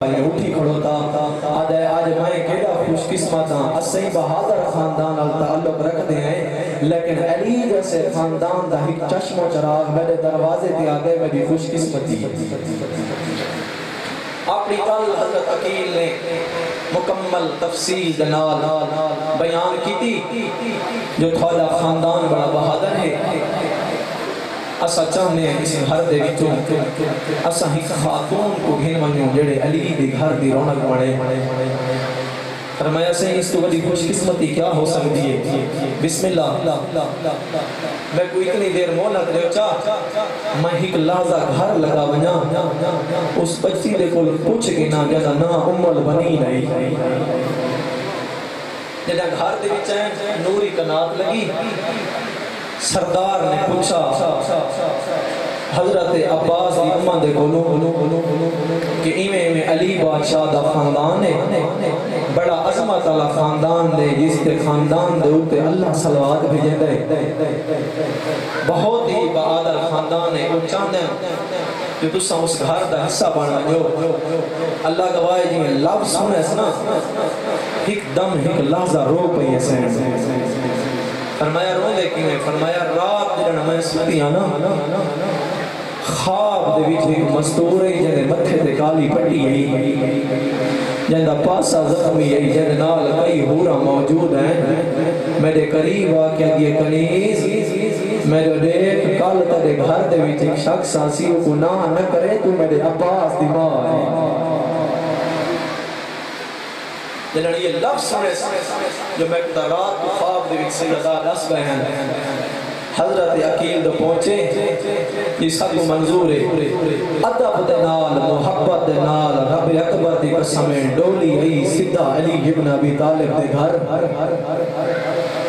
اٹھی کھڑوتا آج میں کیڑا خوش قسمت ہاں اسیں بہادر خاندان نال تعلق رکھتے ہیں لیکن علی جیسے خاندان دا ایک چشم و چراغ میرے دروازے تے آ گئے میری خوش قسمتی اپنی کل حضرت عقیل نے مکمل تفصیل دنال بیان کی تھی جو تھوڑا خاندان بڑا بہادر ہے اسا چاہنے ہیں اس گھر دے وچوں اسا ہی خاتون کو گھن ونجوں جڑے علی دے گھر دی رونق بڑے فرمایا سے اس تو بڑی خوش قسمتی کیا ہو سکتی ہے بسم اللہ میں کوئی اتنی دیر مہلت دے چاہ میں ایک لحظہ گھر لگا ونجا اس بچی دے کول پوچھ کے نہ جدا نا ام البنین ہے جدا گھر دے وچ نوری کنات لگی سردار نے پوچھا حضرت عباس دی اماں دے کولوں کہ ایویں علی بادشاہ دا خاندان ہے بڑا عظمت والا خاندان دے جس کے خاندان دے اوپر اللہ صلوات بھیجے دے بہت ہی بہادر خاندان ہے وہ چاہتے ہیں کہ تساں اس گھر دا حصہ بن جاؤ اللہ گواہ جی میں لفظ سنے نا ایک دم ایک لحظہ رو پئی ہے فرمایا رو دے کی میں فرمایا رات جڑا میں ستی ہاں نا خواب دے وچ ایک مستور ہے جنے متھے تے کالی پٹی ہے جندا پاسا زخمی ہے جن نال کئی ہورا موجود ہیں میرے قریب آ کے یہ کنیز میرے دیکھ کل تیرے گھر دے وچ ایک شخص آسی وہ گناہ نہ کرے تو میرے عباس دی ماں ہے جنہاں یہ لفظ سنے جو میں کتا رات کو خواب دے وچ سیدہ دس گئے ہیں حضرت عقیل دے پہنچے یہ سب کو منظور ہے ادب دے نال محبت دے نال رب اکبر دی قسمیں ڈولی ای سدھا علی ابن ابی طالب دے گھر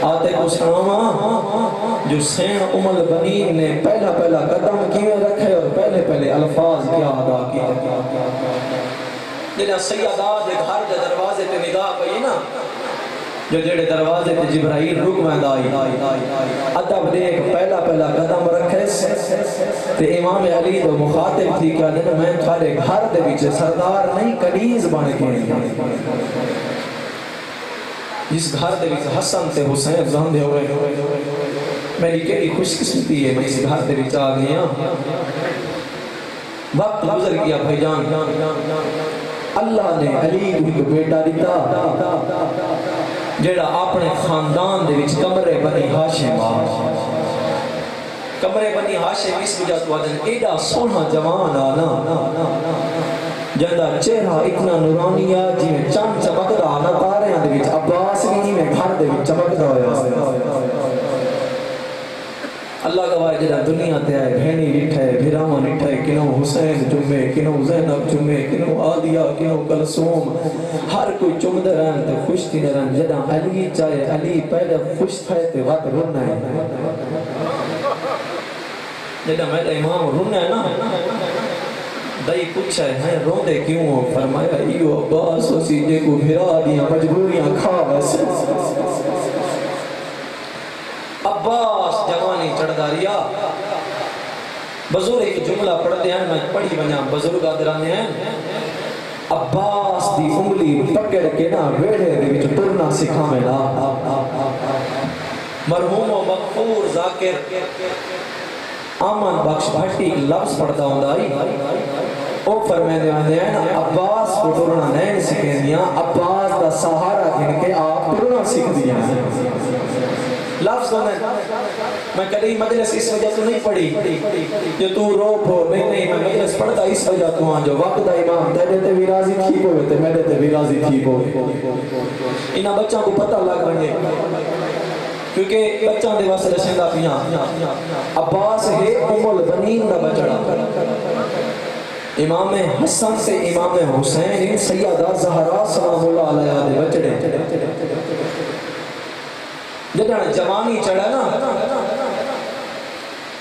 آتے کو سناما جو سین ام البنین نے پہلا قدم کیے رکھے اور پہلے الفاظ کیا ادا کیے جنہاں سیدہ دے گھر دے دروازے پہ ندا پئی نا جو جڑے دروازے پہ جبرائیل رک میں دائی ادب دیکھ پہلا قدم رکھے تے امام علی دو مخاطب تھی کہ میں تھارے گھر دے بیچے سردار نہیں کنیز بن کے جس گھر دے بیچے حسن تے حسین زندے ہوئے میری کئی خوش قسمتی ہے میں اس گھر دے بیچے آ گیا وقت گزر گیا بھائی جان اللہ نے علی کو بیٹا دیتا جیڑا اپنے خاندان دے وچ کمرے بنی ہاشم کمرے بنی ہاشم اس وجہ تو آدن ایڈا سونا جوان آنا جندہ چہرہ اتنا نورانی آ جی میں چند چمک رہا نہ تارے ہیں دے وچ عباس بھی میں گھر دے وچ چمک رہا ہے اللہ گواہ جڑا دنیا تے آئے بھینی لٹھے بھراواں لٹھے کنوں حسین چمے کنوں زینب چمے کنوں عادیہ کنوں کلثوم ہر کوئی چمدے رہن تے خوش تھی رہن جڑا علی چاہے علی پہلے خوش تھے تے وقت رونا ہے جڑا میرا امام رونا ہے نا دائی پوچھا ہے روندے کیوں ہو فرمایا ایو عباس اسی جے کو بھرا دیا مجبوریاں کھا ویسے عباس جوانی چڑھ داریا بزرگ ایک جملہ پڑھتے ہیں میں پڑھی بنیا بزرگ آدرانے ہیں عباس دی انگلی پکڑ کے نا ویڑے دے وچ ٹرنا سکھا میں لا مرحوم و مغفور ذاکر آمن بخش بھٹی لفظ پڑھتا ہوں دائی او فرمینے آنے ہیں عباس کو ٹرنا نہیں سکھیں دیا عباس دا سہارا گھن کے آپ ٹرنا سکھ دیا لفظ ہونے میں کدھی مجلس اس وجہ تو نہیں پڑھی جو تو روپ ہو نہیں میں مجلس پڑھتا اس وجہ تو ہاں جو وقت دا امام تیرے تے بھی راضی ٹھیک ہوئے تے میرے تے بھی راضی ٹھیک ہوئے انہاں بچوں کو پتہ لگ بنے کیونکہ بچوں دے واسطے رشندہ پیاں عباس ہے ام البنین دا بچڑا امام حسن سے امام حسین سیدہ زہرا سلام اللہ علیہ دے بچڑے جنہاں جوانی چڑھا نا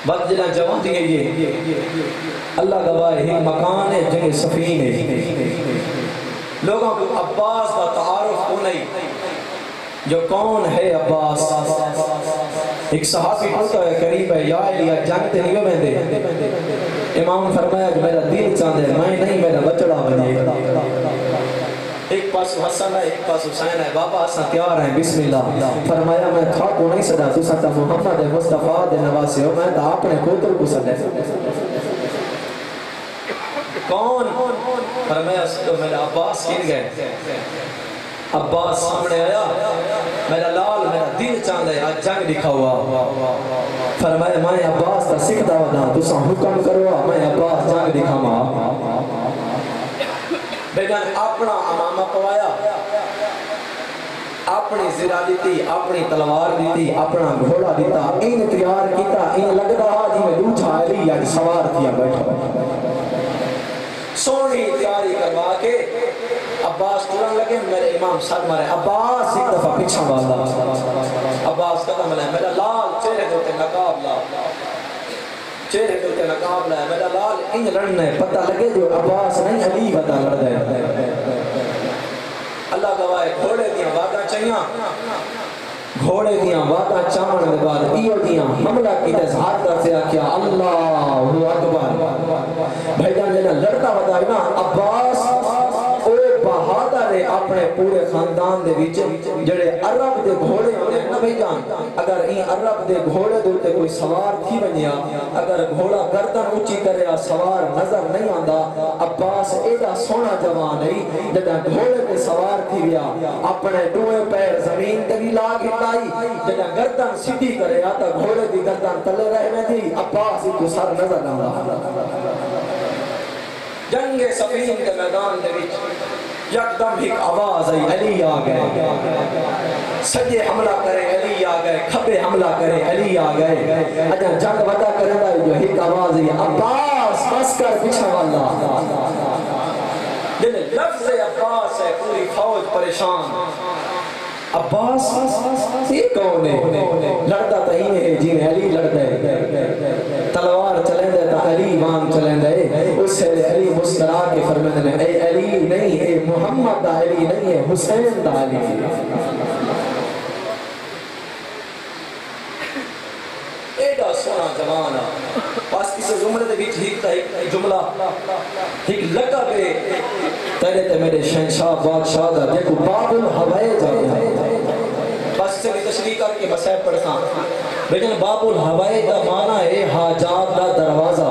وقت جنہاں جوانی ہے یہ اللہ گواہ ہے مکان ہے جنہیں سفین ہے لوگوں کو عباس کا تعارف ہو نہیں جو کون ہے عباس ایک صحابی پڑھتا ہے قریب ہے یا علیہ جانتے نہیں میں دے امام فرمایا کہ میرا دل چاہتا ہے میں نہیں میرا بچڑا بنے پاس حسن ہے ایک پاس حسین ہے بابا اساں تیار ہیں بسم اللہ فرمایا میں تھا کو نہیں صدا تو ستا محمد مصطفیٰ دے نواسے ہو میں تا اپنے پوتر کو صدے کون فرمایا تو میرا عباس کن گئے عباس سامنے آیا میرا لال میرا دل چاند ہے آج جنگ دکھا ہوا فرمایا میں عباس تا سکھتا ودا تو سا حکم کروا میں عباس جنگ دکھا ماں بیگن اپنا امامہ پوایا اپنی زرہ دیتی اپنی تلوار دیتی اپنا گھوڑا دیتا این تیار کیتا این لگتا جی میں دوچھا علی یا سوار کیا بیٹھا سونی تیاری کروا کے عباس ٹورن لگے میرے امام ساتھ مارے عباس ایک دفعہ پیچھا والا عباس قدم لے میرا لال چہرے دوتے نقاب لا چہرے دوتے نقاب لا میرا لال ان لڑنے پتہ لگے جو عباس نہیں علی بتا لڑ دے اللہ گواہ گھوڑے دیاں واقعہ چاہیاں گھوڑے دیاں واقعہ چاہن دے بعد ایو دیاں حملہ کی تظہار کرتے کیا اللہ اکبر بھائی جان جنہاں لڑتا بتا نا عباس او بہادر ہے اپنے پورے خاندان دے وچ جڑے عرب دے گھوڑے ہونے نا بھائی جان اگر این عرب دے گھوڑے دے کوئی سوار تھی بنیا اگر گھوڑا گردن اونچی کرے سوار نظر نہیں آندا عباس ایڈا سونا جوان ہے جڑا گھوڑے تے سوار تھی گیا اپنے دوئے پیر زمین تے بھی لا کے لائی جڑا گردن سیدھی کرے تا گھوڑے دی گردن تلے رہنے تھی عباس کو سر نظر نہ آندا جنگ صفین کے میدان دے وچ یکدم ایک آواز آئی علی آ گئے سجے حملہ کرے علی آ گئے کھبے حملہ کرے علی آ گئے اجا جنگ ودا کرے دا جو ایک آواز آئی عباس بس کر پیچھے والا جن لفظ عباس ہے پوری فوج پریشان عباس یہ کون ہے لڑتا تا ہی ہے جی علی لڑتا ہے تلوار چلیں دے تا علی وان چلیں دے اس سے علی مسکرا کے فرماتے ہیں اے علی نہیں ہے محمد دا علی نہیں ہے حسین دا علی ایڈا سونا جوانا بس کسی زمرے دے بیچ ایک جملہ ایک لگا پہ تیرے تے میرے شہنشاہ بادشاہ دا دیکھو باب الحوائے جاتے بس سے بھی تشریح کر کے بس ہے پڑھتا لیکن باب الحوائے دا معنی ہے حاجات دا دروازہ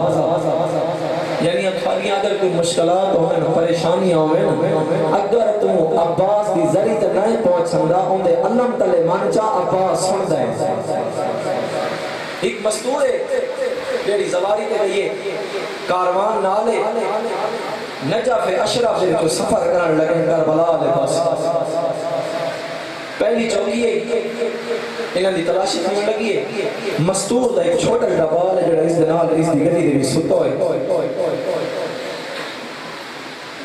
یعنی اتفاقیاں اگر کوئی مشکلات ہوئے پریشانیاں ہوئے اگر تم عباس دی ذریع تے نہیں پہنچ سکتا ان دے علم تلے منچا عباس سن دے ایک مستور ہے جیڑی زواری تے گئیے کاروان نالے نجف اشرف دے کو سفر کرن لگے کربلا دے پاس پہلی چوکی ہے انہاں دی تلاشی کرن لگی ہے مستور دا ایک چھوٹا جڑا بال ہے جڑا اس دے نال اس دی گدی دے وچ ستا ہے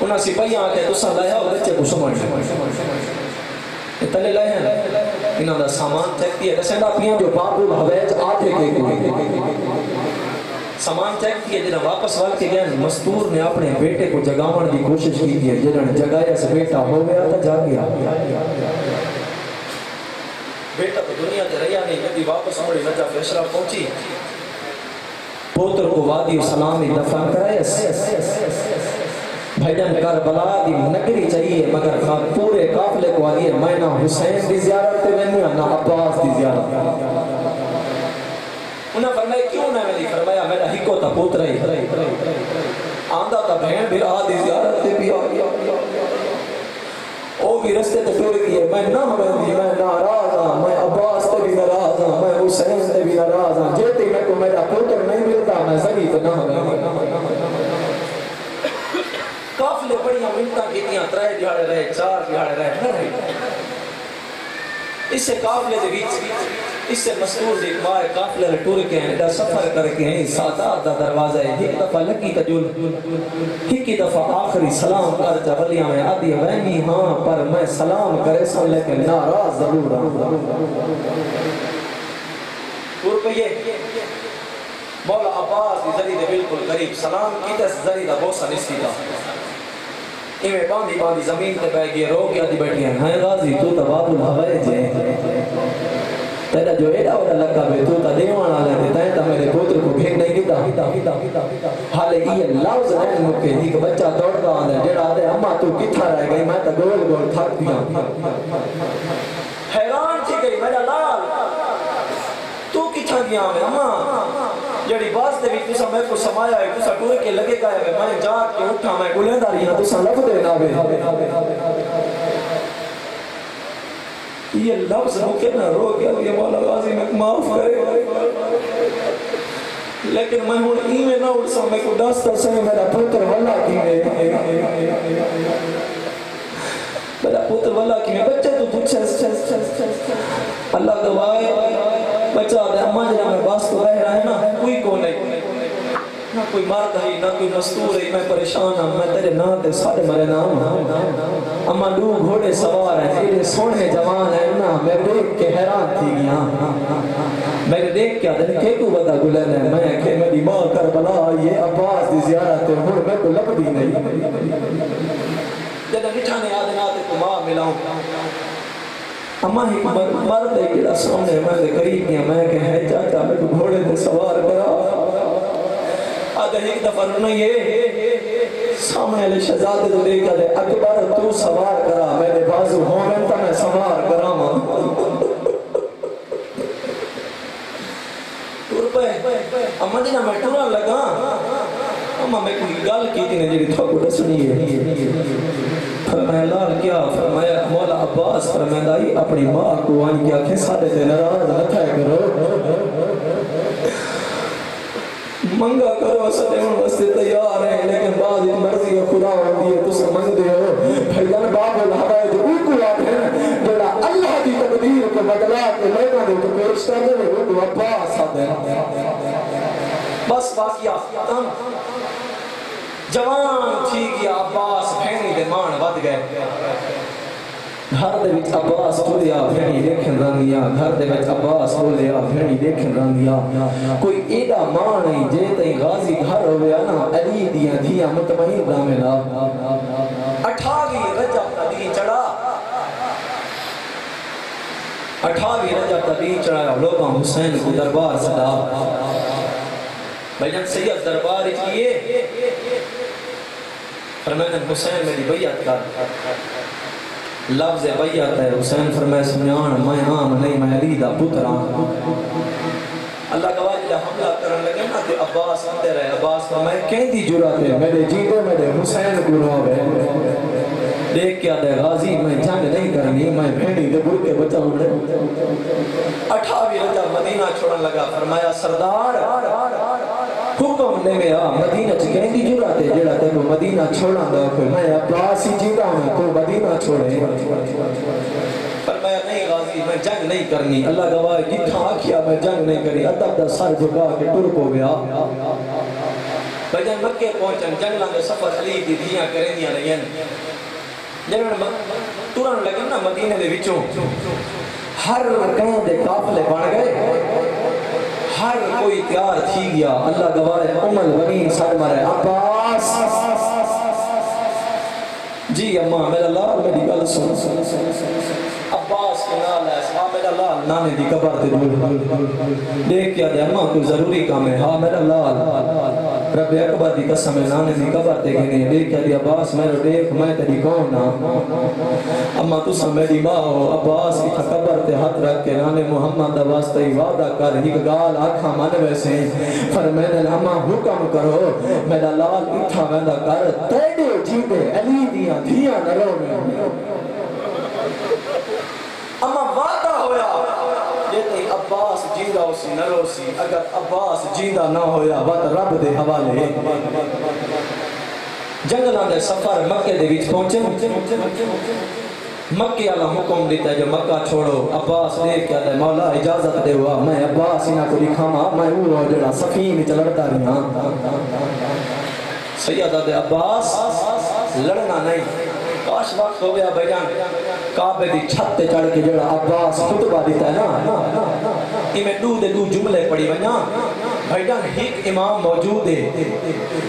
انہاں سپاہیاں آ کے تساں لایا او بچے کو سمجھ تلے لائے ہیں انہاں دا سامان چیک کیا دسندا پیاں جو باب الحوائج آتے کے سامان چیک کیا جنہاں واپس وال کے گئے مستور نے اپنے بیٹے کو جگاون دی کوشش کی تھی جنہاں نے جگایا سے بیٹا ہو گیا تھا جا گیا بیٹا تو دنیا تے رہیا نہیں کبھی واپس مڑی نجف اشرف پہنچی پوتر کو وادی سلامی دفن کرایا بھائی جان کربلا دی نگری چاہیے مگر پورے قافلے کو آدھی ہے میں نہ حسین دی زیارت تے میں نہ عباس دی زیارت انہاں فرمایا کیوں نہ میں فرمایا میرا ہکو تا پوتر ہے آندہ تا بہن بھی آ دی زیارت تے بھی آ گیا او بھی رستے تے ٹور گئی میں نہ ہوندی میں ناراض ہاں میں عباس تے بھی ناراض ہاں میں حسین تے بھی ناراض ہاں جیتے میں کو میرا پوتر نہیں ملتا میں زری تو نہ ہوندی قافلے بڑیاں منتاں کیتیاں 3 دیہاڑے رہے 4 دیہاڑے رہے اس سے قافلے دے وچ اس سے مستور دی ماں قافلے نے ٹور کے ہیں دا سفر کر کے ہیں سادات دا دروازہ ہے ایک دفعہ لگی تجول ایک دفعہ آخری سلام کر جبلیاں میں آدھی وینی ہاں پر میں سلام کرے سن لیکن ناراض ضرور ہوں ٹور پہ یہ مولا عباس دی ذریعہ بالکل قریب سلام کی تے ذریعہ بوسا نسی دا ایویں باندھی باندھی زمین تے بیٹھ گئے رو کے آدھی بیٹھی ہیں ہائے غازی تو تباب الحوائے جے تیرا جو ایڈا وڈا لگا بے تو تا دیوان آلے تے تائیں تا میرے پوتر کو بھیگ نہیں گیتا حالے یہ لفظ رہن مکے ایک بچہ دوڑ دا آدھے جڑا آدھے اماں تو کتھا رہ گئی میں تا گول گول تھک دیا حیران تھی گئی میرا لال تو کتھا گیا میں اماں جڑی باز دے بھی تسا میں کو سمایا ہے تسا ٹور کے لگے گا ہے میں جاگ کے اٹھا میں گلیں داری ہاں تسا لفظ دے نہ بے یہ لفظ مکے نہ رو گیا یہ مولا غازی میں معاف کرے لیکن میں ہوں ایمیں نہ اٹھ سا میں کو ڈاستا سے میرا پوتر واللہ کی میں میرا پوتر واللہ کی میں بچہ تو پوچھے اللہ گواہ بچہ دے اماں جنہ میں باس کو رہ رہا ہے نا کوئی کو نہیں نہ کوئی مرد ہے نہ کوئی مستور ہے میں پریشان ہوں میں تیرے نا تے سارے مرے نام اما لوگ گھوڑے سوار ہیں تیرے سونے جوان ہیں نا میں دیکھ کے حیران تھی گیا میں دیکھ کیا دن کہ تو بدا گلن ہے میں کہ میری ماں کربلا یہ عباس دی زیارت ہے ہوں میں کو لب دی نہیں جب نٹھانے آدھے آتے تو ماں ملاؤں اما ہی مرد ہے کہ سامنے میں دے قریب گیا میں کہ ہے چاچا میں کو گھوڑے دے سوار کرا آدھے ایک دفعہ نہیں ہے سامنے علی شہزادے تو دیکھا دے اکبر تو سوار کرا میرے بازو ہومن تا میں سوار کرا ماں ٹور پہ اما جی نا میں ٹورا لگا اما میں کوئی گال کی تھی نے جی تھا کو رسنی ہے فرمایا لال کیا فرمایا مولا عباس فرمایا دائی اپنی ماں کو آن کیا کہ سادے سے نراز نہ تھا کرو منگا کرو سدیون واسطے تیار ہیں لیکن بعض مرضی خدا ہوندی ہے تس منگ دے ہو بھیان باب الحوائج ان کو آتے ہیں جڑا اللہ کی تقدیر کو بدلا کے لوگوں نے تو پیش کر دے وہ تو عباس آتے ہیں بس واقعہ ختم جوان تھی گیا عباس بھینی دے مان ود گئے گھر دے وچ عباس بولیا بھینی دیکھن رنگیا گھر دے وچ عباس بولیا بھینی دیکھن رنگیا کوئی ایڈا ماں نہیں جے تئی غازی گھر ہویا نا علی دیاں دھیاں مطمئن داملا 28 رجب کا دن چڑھا 28 رجب کا دن چڑھا لوگاں حسین کو دربار صدا بھائی سید دربار کیے فرمایا حسین میری بیعت کر لفظ بیعت ہے حسین فرمایا سمیان میں عام نہیں میں علی دا پتر ہوں اللہ گواہ جب حملہ کرنے لگے نا تو عباس اندر ہے عباس فرمایا کہیں دی جرات ہے میرے جیتے میرے حسین کو رو ہے دیکھ کیا دے غازی میں جنگ نہیں کرنی میں بھینی دے بھول کے بچاؤں دے 28 رجب مدینہ چھوڑن لگا فرمایا سردار حکم لے گیا مدینہ چکیں دی جرات ہے جڑا تے مدینہ چھوڑا دا کوئی میں عباس ہی جیتا ہوں تو مدینہ چھوڑے فرمایا نہیں غازی میں جنگ نہیں کرنی اللہ گواہ جتھا آکھیا میں جنگ نہیں کرنی ادب دا سر جھکا کے ٹر کو گیا بجن مکے پہنچن جنگلاں دے سفر علی دی دھیاں کرندیاں رہین جنہوں تورن لگن نا مدینے دے وچوں ہر کہیں دے قافلے بن گئے ہر کوئی تیار تھی گیا اللہ گواہ ام البنین سرمر ہے عباس جی اماں میرا لال میری گل سن عباس کے نال ہے میرا لال نانے دی قبر تے دور دیکھ کیا دے اماں کوئی ضروری کام ہے ہاں میرا لال رب اکبر دی قسم ہے نانے دی قبر تے گنے دیکھ کیا دے عباس میرا دیکھ میں تیری کون نا اماں تسا میری ماں ہو عباس کی قبر تے ہاتھ رکھ کے نانے محمد دا واسطے وعدہ کر ایک گال آنکھاں من ویسے فرمائے اماں حکم کرو میرا لال اتھا ویندا کر تیڑے جیتے علی دیاں دھیاں نرو میں اما وعدہ ہویا جیتے عباس جیدہ اسی نرو سی اگر عباس جیدہ نہ ہویا وقت رب دے حوالے جنگلان دے سفر مکے دے وچ پہنچے مکے اللہ حکم دیتا ہے جو مکہ چھوڑو عباس دیکھ کیا دے مولا اجازت دے ہوا میں عباس انہا کو دکھاما میں وہ جڑا سفین چلڑتا رہا سیدہ دے عباس لڑنا نہیں کاش وقت ہو گیا بھائی جان کعبے دی چھت تے چڑھ کے جڑا عباس خطبہ دیتا ہے نا میں دو جملے پڑھی بنا بھائی جان ایک امام موجود ہے،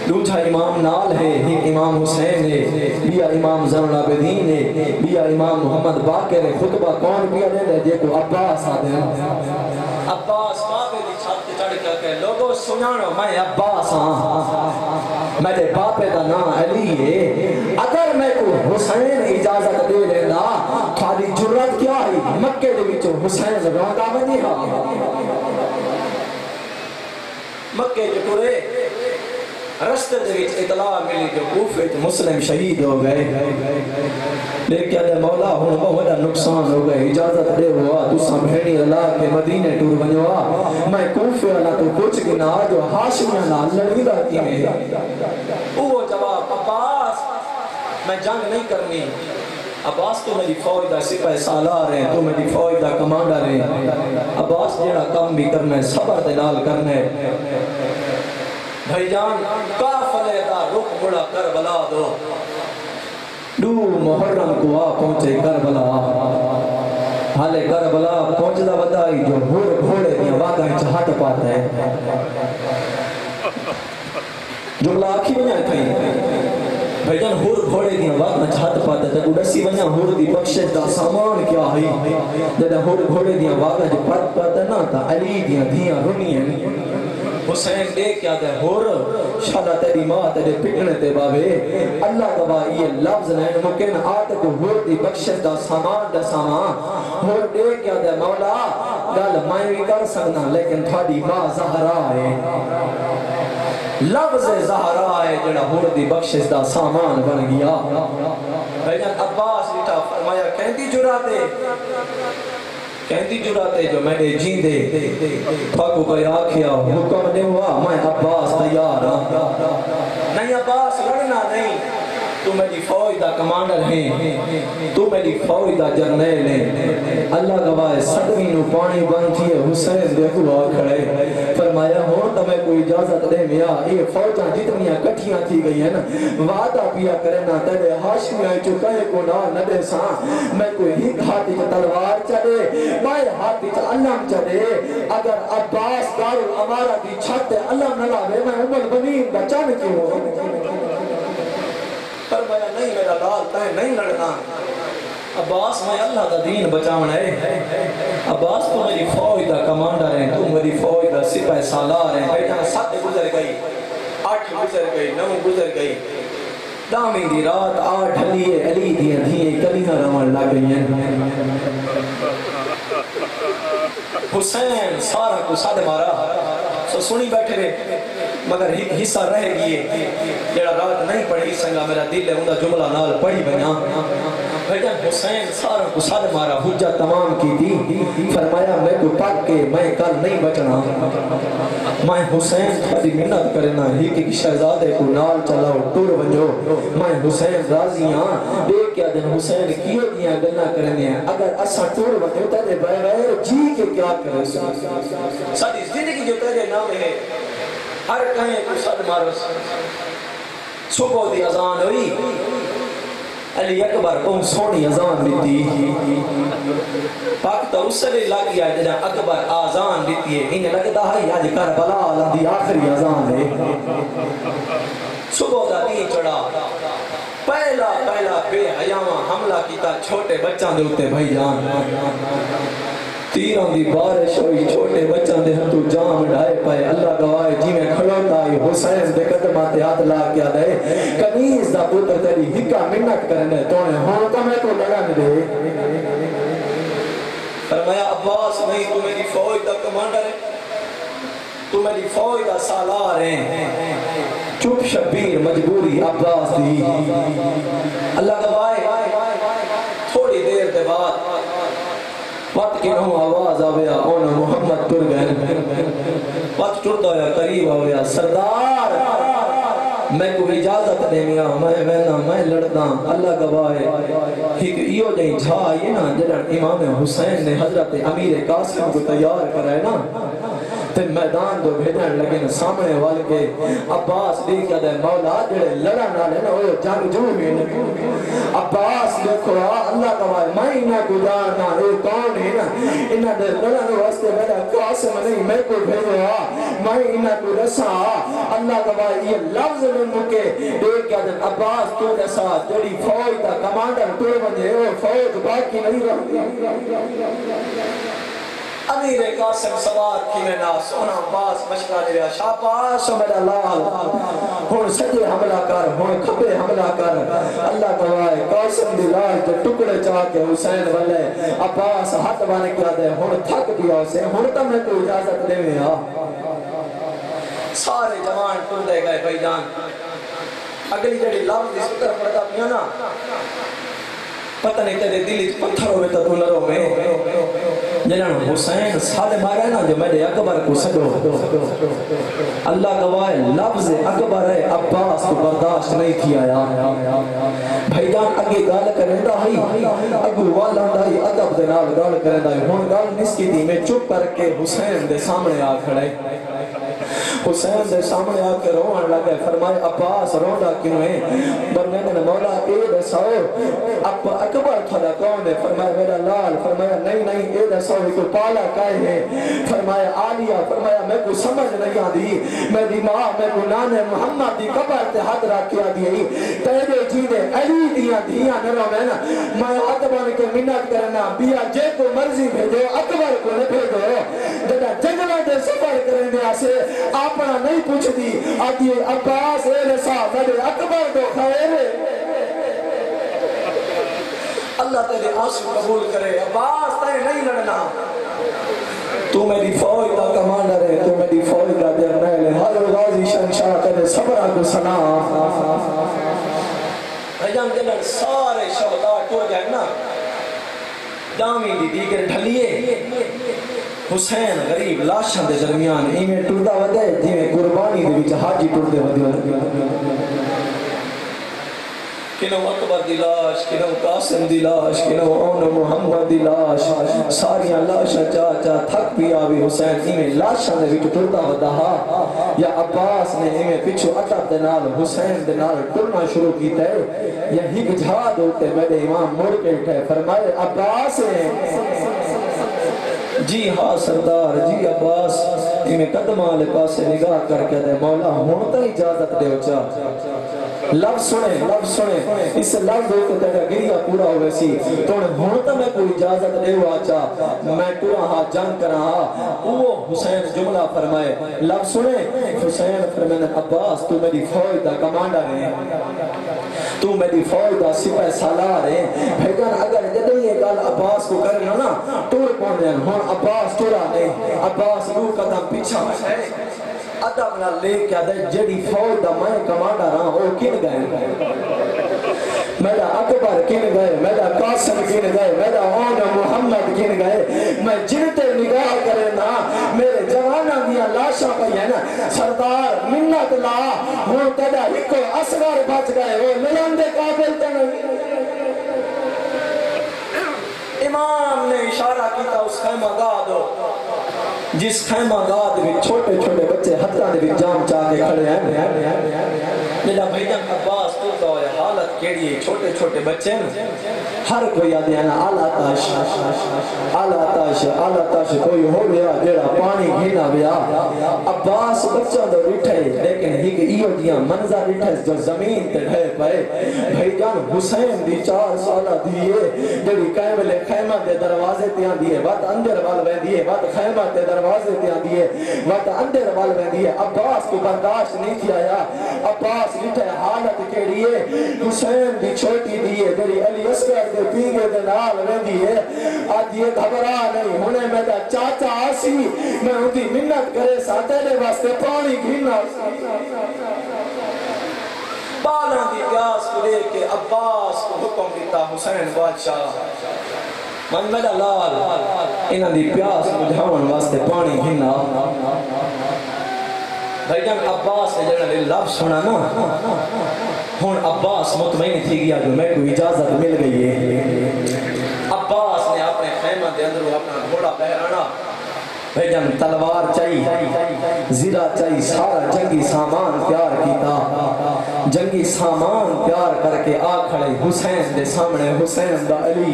دوسرا امام نال ہے، ایک امام حسین ہے، بیا امام زین العابدین ہے، بیا امام محمد باقر ہے۔ خطبہ کون پیا دے دے دیکھو عباس آدھے ہیں۔ عباس بابے دی چھت چڑھ کے کہ لوگو سنانو میں عباس ہاں، میرے باپے دا نام علی ہے، اگر میں کو حسین اجازت دے لینا تھوڑی جرت کیا ہے مکے دے وچوں حسین روندا ونجی ہاں۔ مکے جو ٹرے رستے دے وچ اطلاع ملی جو کوفے وچ مسلم شہید ہو گئے، لیکن اے مولا ہن بہت بڑا نقصان ہو گئے، اجازت دے ہوا تساں بھیڑی اللہ کے مدینے ٹور ونجوا، میں کوفے والا تو پوچھ کے نہ جو ہاشمیاں نال لڑی دا کیویں ہے؟ وہ جواب عباس میں جنگ نہیں کرنی، عباس تو میری فوج دا سپاہی سالار ہے، تو میری فوج دا کمانڈر ہے، عباس جیڑا کام بھی کرنا ہے صبر دے نال کرنا ہے۔ بھائی جان قافلے دا رخ مڑا کربلا دو، دو محرم کو آ پہنچے کربلا، حالے کربلا پہنچ دا بدائی جو گھوڑے دیا واقعی چہت پاتا ہے۔ جملہ آکھی بنیا تھا بھائی جان گھوڑے دیا واقعی چہت پاتا ہے، اڈسی بنیا ہور دی بخشش دا سامان کیا ہے، جدہ گھوڑے دیا واقعی پت پاتا نا تا علی دیا دیا رنی ہیں۔ حسین دے کیا دے ہور شادہ تیری ماں تیرے پکنے تے بابے، اللہ گواہ یہ لفظ نہیں ممکن آتے کو ہور دی بخشش دا سامان دا سامان، ہور دے کیا دے مولا گل میں بھی کر سکنا لیکن تھوڑی ماں زہرا ہے، لفظ زہرا ہے جڑا ہور دی بخشش دا سامان بن گیا۔ بھائی جان عباس بیٹا فرمایا کہندی جراتے جو میں نے جین دے پاکو کوئی آکھیا حکم دے ہوا میں عباس تیار ہوں، نہیں عباس لڑنا نہیں، تو میری فوج دا کمانڈر ہیں، تو میری فوج دا جرنیل ہیں۔ اللہ گواہ صدمی نو پانی بن تھیے حسین دیکھو آ کھڑے، فرمایا ہون تو میں کوئی اجازت دے میاں یہ فوجاں جتنیاں کٹھیاں تھی گئی ہیں وعدہ پیا کرنا تیرے ہاشمیاں چکے کو نہ دے ساں، میں کوئی ہی ہاتھی چا تلوار چلے میں ہاتھی چا علم چلے، اگر عباس دار الامارہ دی چھت علم نہ لاوے میں عمر بنین دا چن کیوں؟ فرمایا نہیں میرا لال تائیں نہیں لڑنا، عباس میں اللہ دا دین بچاونا ہے، عباس تو میری فوج دا کمانڈر ہیں، تو میری فوج دا سپاہی سالار ہیں۔ بیٹا 7 گزر گئی، 8 گزر گئی، 9 گزر گئی، دامی دی رات 8 علیہ علی دیاں دھیئے کلیاں روان لگ گئی ہیں۔ حسین سارا کو صد مارا سو سنی بیٹھے رہے مگر حصہ رہ گئی جڑا رات نہیں پڑھی سنگا میرا دل ہے اندہ جملہ نال پڑھی بنا۔ بھائی حسین سارا کو صد مارا حجہ تمام کی دی، فرمایا میں کو ٹک کے میں کل نہیں بچنا، میں حسین تھوڑی منت کرنا ہی کہ شہزادے کو نال چلاؤ ٹور ونجو، میں حسین راضی ہاں دیکھ کیا دن حسین کیوں دیا گلنا کرنے ہیں، اگر اسا ٹور ونجو تیرے بغیر جی کے کیا کرے ساری زندگی جو تیرے نام ہے ہر کہیں کو صد مارو۔ صبح دی اذان ہوئی علی اکبر اون سونی اذان دیتی پاک تو اس سے لگ گیا جنہ اکبر آزان دیتی ہے انہیں لگتا ہے آج کربلا عالم دی آخری اذان ہے۔ صبح دا دین چڑھا پہلا بے حیاواں حملہ کیتا چھوٹے بچان دے ہوتے بھائی جان، تیروں دی بارش ہوئی چھوٹے بچان دے ہتھوں جام ڈھائے پائے، اللہ گواہ جی میں کھڑوتا ہے حسین دے قدمات ہاتھ لا کیا دے کنیز دا پتر تیری ہکا منت کرنے تونے ہوں تو میں کو لڑن دے۔ فرمایا عباس نہیں تو میری فوج دا کمانڈر ہے، تو میری فوج دا سالار ہے، چپ شبیر مجبوری عباس دی۔ اللہ گواہ تھوڑی دیر دے بعد وقت کی نو آواز آویا اونا محمد ٹر گئے، وقت ٹرتا ہویا قریب آویا سردار میں کو اجازت دے میاں میں وینا میں لڑنا۔ اللہ گواہ ایک ایو جائیں جھا آئیے نا جنہاں امام حسین نے حضرت امیر قاسم کو تیار کرائے نا پھر میدان دو بھیجن لگے سامنے وال کے عباس دیکھا دے مولا جڑے لڑا نہ لینا وہ جنگ جو بھی عباس دیکھو اللہ گواہ میں انہاں گزارنا اے کون ہے نا انہاں دے لڑن واسطے میرا قاسم نہیں میں کو بھیجا میں انہاں کو رسا اللہ گواہ یہ لفظ میں مکے ایک کہتے عباس تو رسا جڑی فوج دا کمانڈر تو بندے او فوج باقی نہیں رہتی امیر قاسم سوار کی میں نا سونا عباس مشکا دے رہا شاباش میرا لال ہن سجے حملہ کر ہن کھبے حملہ کر اللہ گواہ قاسم دی لاش دے ٹکڑے چاہ کے حسین والے عباس ہاتھ بن کے دے ہن تھک گیا اسے ہن تو میں تو اجازت دے میں سارے جوان ٹر دے گئے بھائی جان اگلی جڑی لفظ اس طرح پڑھتا پیا نا پتہ نہیں تیرے دل پتھر ہوئے تو دولروں میں جنہاں حسین سالے مارے نا جو میرے اکبر کو سکو اللہ گواہ لفظ اکبر ہے عباس کو برداشت نہیں کیا بھائی جان اگے گال کریں دا ہی اگو والا دا ہی ادب دے نال گال کریں دا ہی ہون گال نسکی دی میں چپ کر کے حسین دے سامنے آ کھڑے حسین دے سامنے آ کے روان لگے فرمائے عباس روندا کیوں ہے بندے نے مولا اے دساؤ اب اکبر تھوڑا کون ہے فرمایا میرا لال فرمایا نہیں اے دساؤ کو پالا کائے ہے فرمایا آلیا فرمایا میں کو سمجھ نہیں آدھی میری ماں میں کو نانے محمد دی قبر تے ہاتھ رکھ کے آدھی تیرے جیدے علی دیا دیا نرو میں نا میں اکبر کے منت کرنا بیا جے کو مرضی بھیجو اکبر کو نہ بھیجو جدا جنگلہ دے سفر کرنے آسے اپنا نہیں پوچھ دی آدھی عباس اے رسا میرے اکبر کو خیر اللہ تیرے آنسو قبول کرے عباس تے نہیں لڑنا تو میری فوج کا کمانڈر ہے تو میری فوج کا جرنیل ہے ہر غازی شہنشاہ تیرے صبر کو سلام بھجان جنر سارے شہداء ٹور گئے نا جامی دی دیگر ڈھلیے حسین غریب لاشاں دے درمیان ایمیں ٹردہ ودے جیویں قربانی دے وچ حاجی ٹردے ودے کنو اکبر دی لاش کنو قاسم دی لاش کنو اون محمد دی لاش ساریاں لاشاں چاچا تھک پیا بھی حسین ایمیں لاشاں دے وچ ٹردہ ودا یا عباس نے ایمیں پچھو ادب دے نال حسین دے نال ٹرنا شروع کیتا ہے یا ہک جہاد ہوتے میرے امام مڑ کے اٹھے فرمائے عباس جی ہاں سردار جی عباس میں قدمہ لے پاسے نگاہ کر کے دے مولا ہونتا اجازت دے اچھا لفظ سنے اس لفظ دے تو تیرا گریہ پورا ہوئے سی تو ہونتا میں کوئی اجازت دے اچھا میں ٹورا ہاں جنگ کرا وہ حسین جملہ فرمائے لفظ سنے حسین فرمائے عباس تو میری فوج دا کمانڈر ہے تو میری فوج دا سپہ سالار ہے بھیجان اگر جدیں یہ گال عباس کو کرنا نا ٹور کون دیں ہون عباس ٹورا نہیں عباس رو قدم پیچھا ہے ادب نہ لے کیا دے جڑی فوج دا میں کمانڈر ہاں وہ کن گئے میرا اکبر کن گئے میرا قاسم کن گئے میرا اون محمد کن گئے میں جنتے نگاہ کرے نا میرے جوانہ دیا لاشاں پہ ہے نا سردار منت لا ہوں تیرا ہکو اصغر بچ گئے وہ ملان دے قابل تے نہیں امام نے اشارہ کیتا اس خیمہ گاہ دو جس خیمہ گاہ دے چھوٹے چھوٹے بچے حتیٰ دے جام چاہ کے کھڑے ہیں میرا بھائیجان عباس تو ہوئے حالت کیڑی ہے چھوٹے چھوٹے بچے ہر کوئی آدھے ہیں آلہ تاش کوئی ہو گیا جیڑا پانی گھینا بیا عباس بچہ دو رٹھے لیکن ہی کہ ایو دیا منظر رٹھے جو زمین تے ڈھے پائے بھائیجان حسین دی 4 سالہ دیئے جڑی قیملے خیمہ دے دروازے تیاں دیئے وقت اندر وال بے دیئے وقت خیمہ دے دروازے تیاں دیئے وقت اندر وال بے دیئے عباس کو برداشت نہیں کیا یا عباس رٹھے حالت کے لیے حسین دی چھوٹی دیئے جڑی علی اصغر دے پیگے دے نال ویندی ہے آج یہ گھبرا نہیں ہونے میں دا چاچا آسی میں ان دی منت کرے ساتھے دے واسطے پانی گھینا بالا دی پیاس کو لے کے عباس کو حکم دیتا حسین بادشاہ من میرا لال انہاں دی پیاس مجھاون واسطے پانی گھینا بھائیجان عباس نے جنہاں نے لفظ سنا نا ہون عباس مطمئن تھی گیا جو میں کو اجازت مل گئی ہے عباس نے اپنے خیمہ دے اندر اپنا گھوڑا بہرانا بھائیجان تلوار چاہی زیرہ چاہی سارا جنگی سامان پیار کیتا جنگی سامان پیار کر کے آ کھڑے حسین دے سامنے حسین دا علی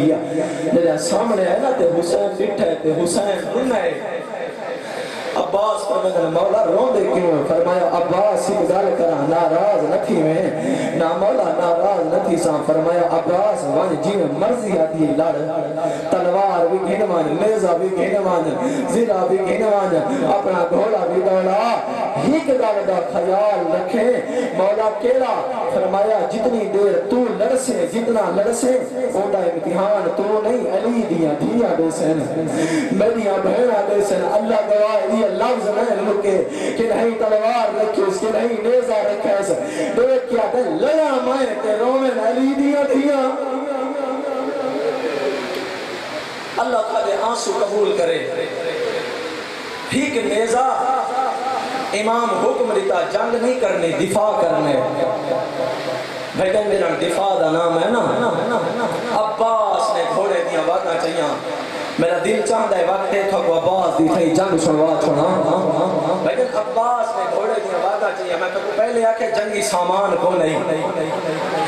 جنہاں سامنے ہے نا تے حسین بٹھے تے حسین بنائے عباس فرمایا مولا روندے کیوں؟ فرمایا عباس ہی گل کرا ناراض نہ تھی میں نہ مولا ناراض نہ تھی سا فرمایا عباس ون جی مرضی آتی لڑ تلوار بھی گھنوان نیزہ بھی گھنوان زرہ بھی گھنوان اپنا گھوڑا بھی دوڑا ہی کے دا خیال رکھے مولا کیڑا فرمایا جتنی دیر تو لڑسے جتنا لڑسے اوڈا امتحان تو نہیں علی دیا دھیا دے سن میریاں بہنہ دے سن اللہ گواہ یہ لفظ نہیں لکے کہ نہیں تلوار رکھے اس کے نہیں نیزہ رکھے اس دیکھ کیا دے لڑا میں تے رومن علی دیا دھیا اللہ تعالی آنسو قبول کرے ٹھیک نیزہ امام حکم دیتا جنگ نہیں کرنی دفاع کرنے بھائی میرا دفاع دا نام ہے نا عباس نے گھوڑے دیا واقعہ چاہیے میرا دل چاہتا ہے وقت ہے تھا کو عباس دی تھی جنگ سنوا چھوڑا لیکن عباس نے گھوڑے دیا واقعہ چاہیے میں تو پہلے آکے جنگی سامان کو نہیں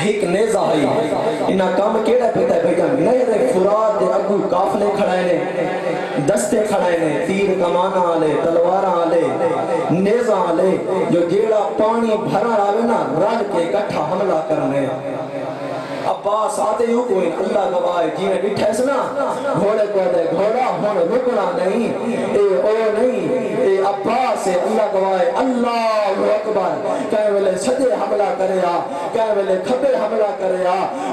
ایک نیزہ ہے انہا کام کیڑا پیتا ہے بھائی نیزے فرات دے اگو کافلے کھڑائے نے دستے کھڑائے نے تیر کمانا آلے تلوارہ آلے نیزہ آلے جو جیڑا پانی بھرا راوے نا رل کے کٹھا حملہ کرنے عباس آتے ہوں کوئی اللہ گواہ جی میں بٹھے سنا گھوڑے کو دے گھوڑا ہون رکنا نہیں اے او نہیں اے عباس اللہ گواہ اللہ اکبر کہے ویلے سجے حملہ کرے کہے ویلے کھبے حملہ کرے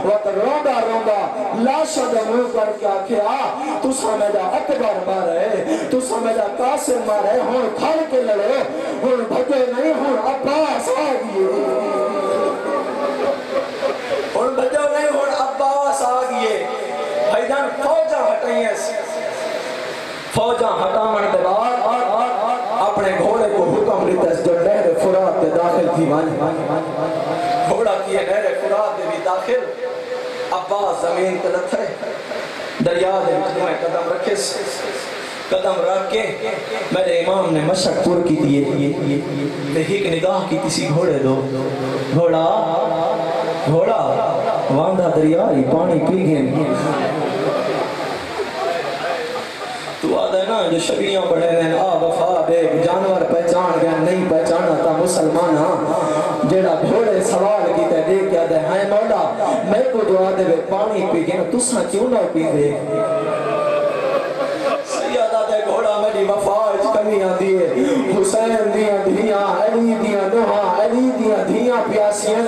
وقت روندا روندا لاشا دے منہ کر کے آکھیا تو سمیدہ اکبر مارے تو سمیدہ قاسم مارے ہون کھڑ کے لڑے ہون بھگے نہیں ہون عباس آگئے ہون بھجو نہیں ہون عباس آگئے بھائی جان فوجہ ہٹائیں فوجہ ہٹاون دے بعد اپنے گھوڑے کو حکم دیتا ہے جو نہر فرات دے داخل تھی گھوڑا کیے نہر فرات دے بھی داخل عباس زمین تے لتھے دریا دے میں قدم رکھے قدم رکھ کے میرے امام نے مشق پور کی دیئے تے ایک نگاہ کی کسی گھوڑے دو گھوڑا واندہ دریائی پانی پی گئے تو آدھا ہے نا جو شبیوں پڑھے ہیں وفا بے جانور پہچان گیا نہیں پہچانا تا مسلمان جیڑا گھوڑے سوال کی تے دیکھ کیا دے ہائے مولا میں کو دعا دے پانی پی گئے تسا کیوں نہ پی دے سیادہ دے گھوڑا میری وفا اچ کمی آدھی ہے حسین دیا دھیاں علی دیا نوحا علی دیا دھیاں پیاسین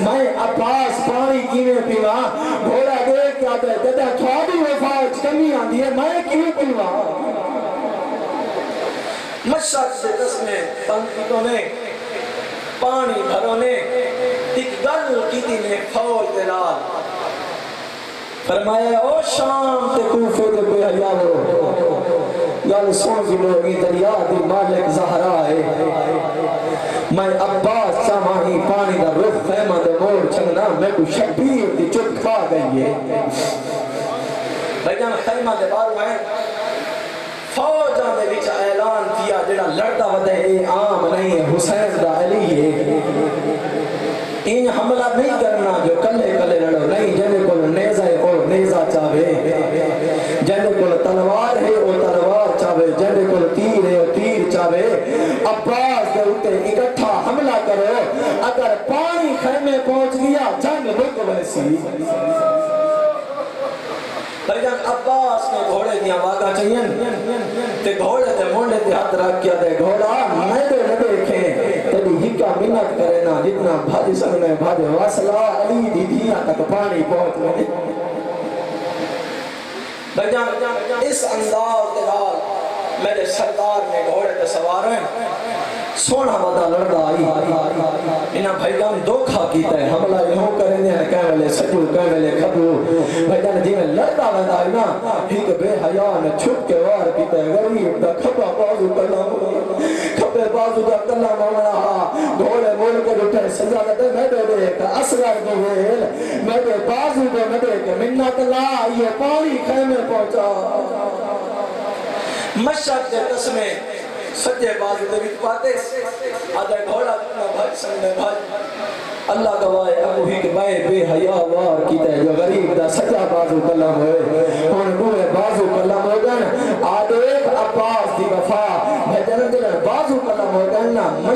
میں عباس پانی کیویں پیوا گھوڑا دیکھ کیا دے دے تھوڑی وفا اچ کمی آدھی ہے میں کیوں پیوا مشک سے قسمیں تنقیدوں نے پانی بھروں نے ایک گل کی تھی نے فوج دلال فرمایا او شام تے کوفے دے بے حیاو گل سن کی لوگی دریا دی مالک زہرا ہے میں عباس چاہمانی پانی دا رخ خیمہ دے موڑ چنگنا میں کو شبیر دی چپ کھا گئی ہے لیکن خیمہ دے بارو ہے فوجاں دے وچ اعلان کیا جڑا لڑتا ودے اے عام نہیں ہے حسین دا علی ہے ان حملہ نہیں کرنا جو کلے کلے لڑو نہیں جنہیں کو نیزہ ہے وہ نیزہ چاہے جنہیں کو تلوار ہے وہ تلوار چاہے جنہیں کو تیر ہے وہ تیر چاہے عباس دے اتے اکٹھا حملہ کرو اگر پانی خیمے پہنچ گیا جنگ رک ویسی لیکن عباس نے گھوڑے دیا واقعہ چاہیے تے گھوڑے تے مونڈے تے ہاتھ رکھ کیا دے گھوڑا میں دے نہ دیکھیں تیری ہکا منت کرے نا جتنا بھاجی سن میں بھاجے واسلہ علی دی دھیاں تک پانی پہنچ گئے لیکن اس انداز کے بعد میرے سردار نے گھوڑے تے سوار ہیں سونا ودا لڑدا آئی انہاں بھائیان دھوکھا کیتا ہے حملہ یوں کریں دے کہہ ویلے سجو کہہ ویلے کھبو بھائیان جی میں لڑدا ودا آئی نا ایک بے حیا نے چھپ کے وار کیتا ہے غریب دا کھبا بازو کلام کھبے بازو دا کلام ہونا گھوڑے مول کے اٹھے سجا دے میں دے ایک اصغر دے ویل میں دے بازو دے میں دے کہ منت لا یہ پانی خیمے پہنچا مشک دے قسمیں سجے بازو دے بھی پاتے آدھے گھوڑا کتنا بھائی سنگے بھائی اللہ گواہ ابو ہی کہ بائے بے حیا وار کیتا ہے جو غریب دا سجا بازو کلام ہوئے ہون بوئے بازو کلام ہو گئے آدھے عباس دی وفا بھجن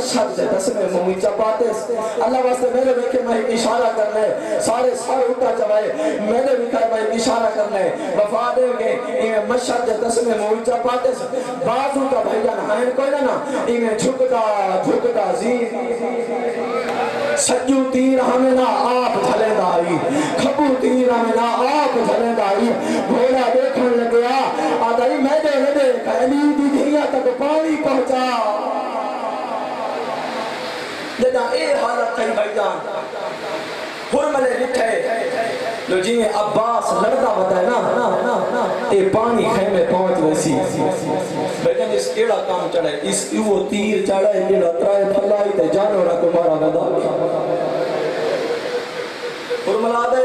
مشہد سے تسمے مومی چپاتے اللہ واسطے میرے دیکھے میں اشارہ کرنے سارے اٹھا چوائے میرے دیکھے میں اشارہ کرنے وفا دے گے انہیں مشہد سے تسمے مومی چپاتے بازو کا بھائیان ہائن کوئی نا انہیں جھکتا زین سجو تیر ہمیں نہ آپ جھلے دائی کھبو تیر ہمیں نہ آپ جھلے دائی گھوڑا دیکھن لگیا آدھائی میں دے علی دی دھیا تک پانی پہنچا جدا اے حالت تھی بھائی جان حرملے لٹھے لو جی میں عباس لڑتا بتائے نا اے پانی خیمے پہنچ ویسی بھائی جان اس کیڑا کام چڑھے اس وہ تیر چڑھے جنہا ترائے پھلائی تے جانو رکھو مارا گدا حرملہ دے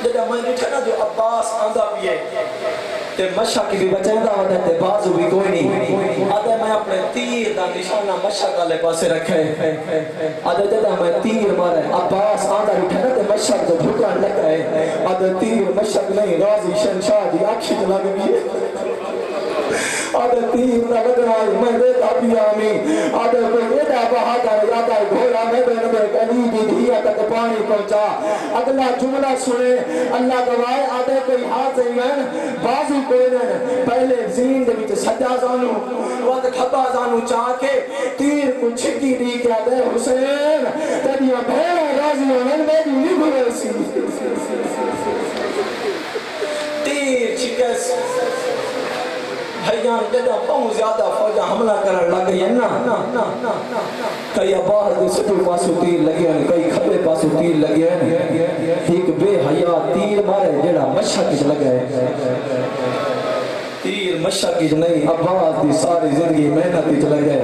جدا میں لٹھے نا جو عباس آندھا بھی ہے تے مشہ کی بھی بچائندہ ہوتا ہے تے بازو بھی کوئی نہیں آدھے میں اپنے تیر دا نشانہ مشہ کا لے پاسے رکھے آدھے جدہ میں تیر مارے عباس آدھا اٹھے نا تے مشہ کو بھکان لگا ہے آدھے تیر مشہ نہیں غازی شنشاہ دی آکھی لگ گئی آدھے تیر دا لگنا ہے میں دیتا بھی آمی آدھے کوئی ایڈا بہادر یادہ گھوڑا میں دے علی دی دھیا تک پانی پہنچا اگلا جملہ سنے اللہ گواہ آدھے کوئی ہاتھ ایمین بازو کوئی نہیں پہلے زین دے بیچے سجا زانو وقت کھپا زانو چاہ کے تیر کو چھکی دی کیا دے حسین تیریا بھیڑا راضی ہونے میں بھی نہیں بھرے سی تیر چھکس بھائیان جدہ بہت زیادہ فوجہ حملہ کرنے لگ گئی ہے نا کئی عباس دے سٹو پاسو تیر لگے ہیں کئی کھبے پاسو تیر لگے ہیں ایک بے حیاء تیر مارے جڑا مشہ کچھ لگے ہیں تیر مشہ کچھ نہیں عباس دی ساری زندگی محنت کچھ لگے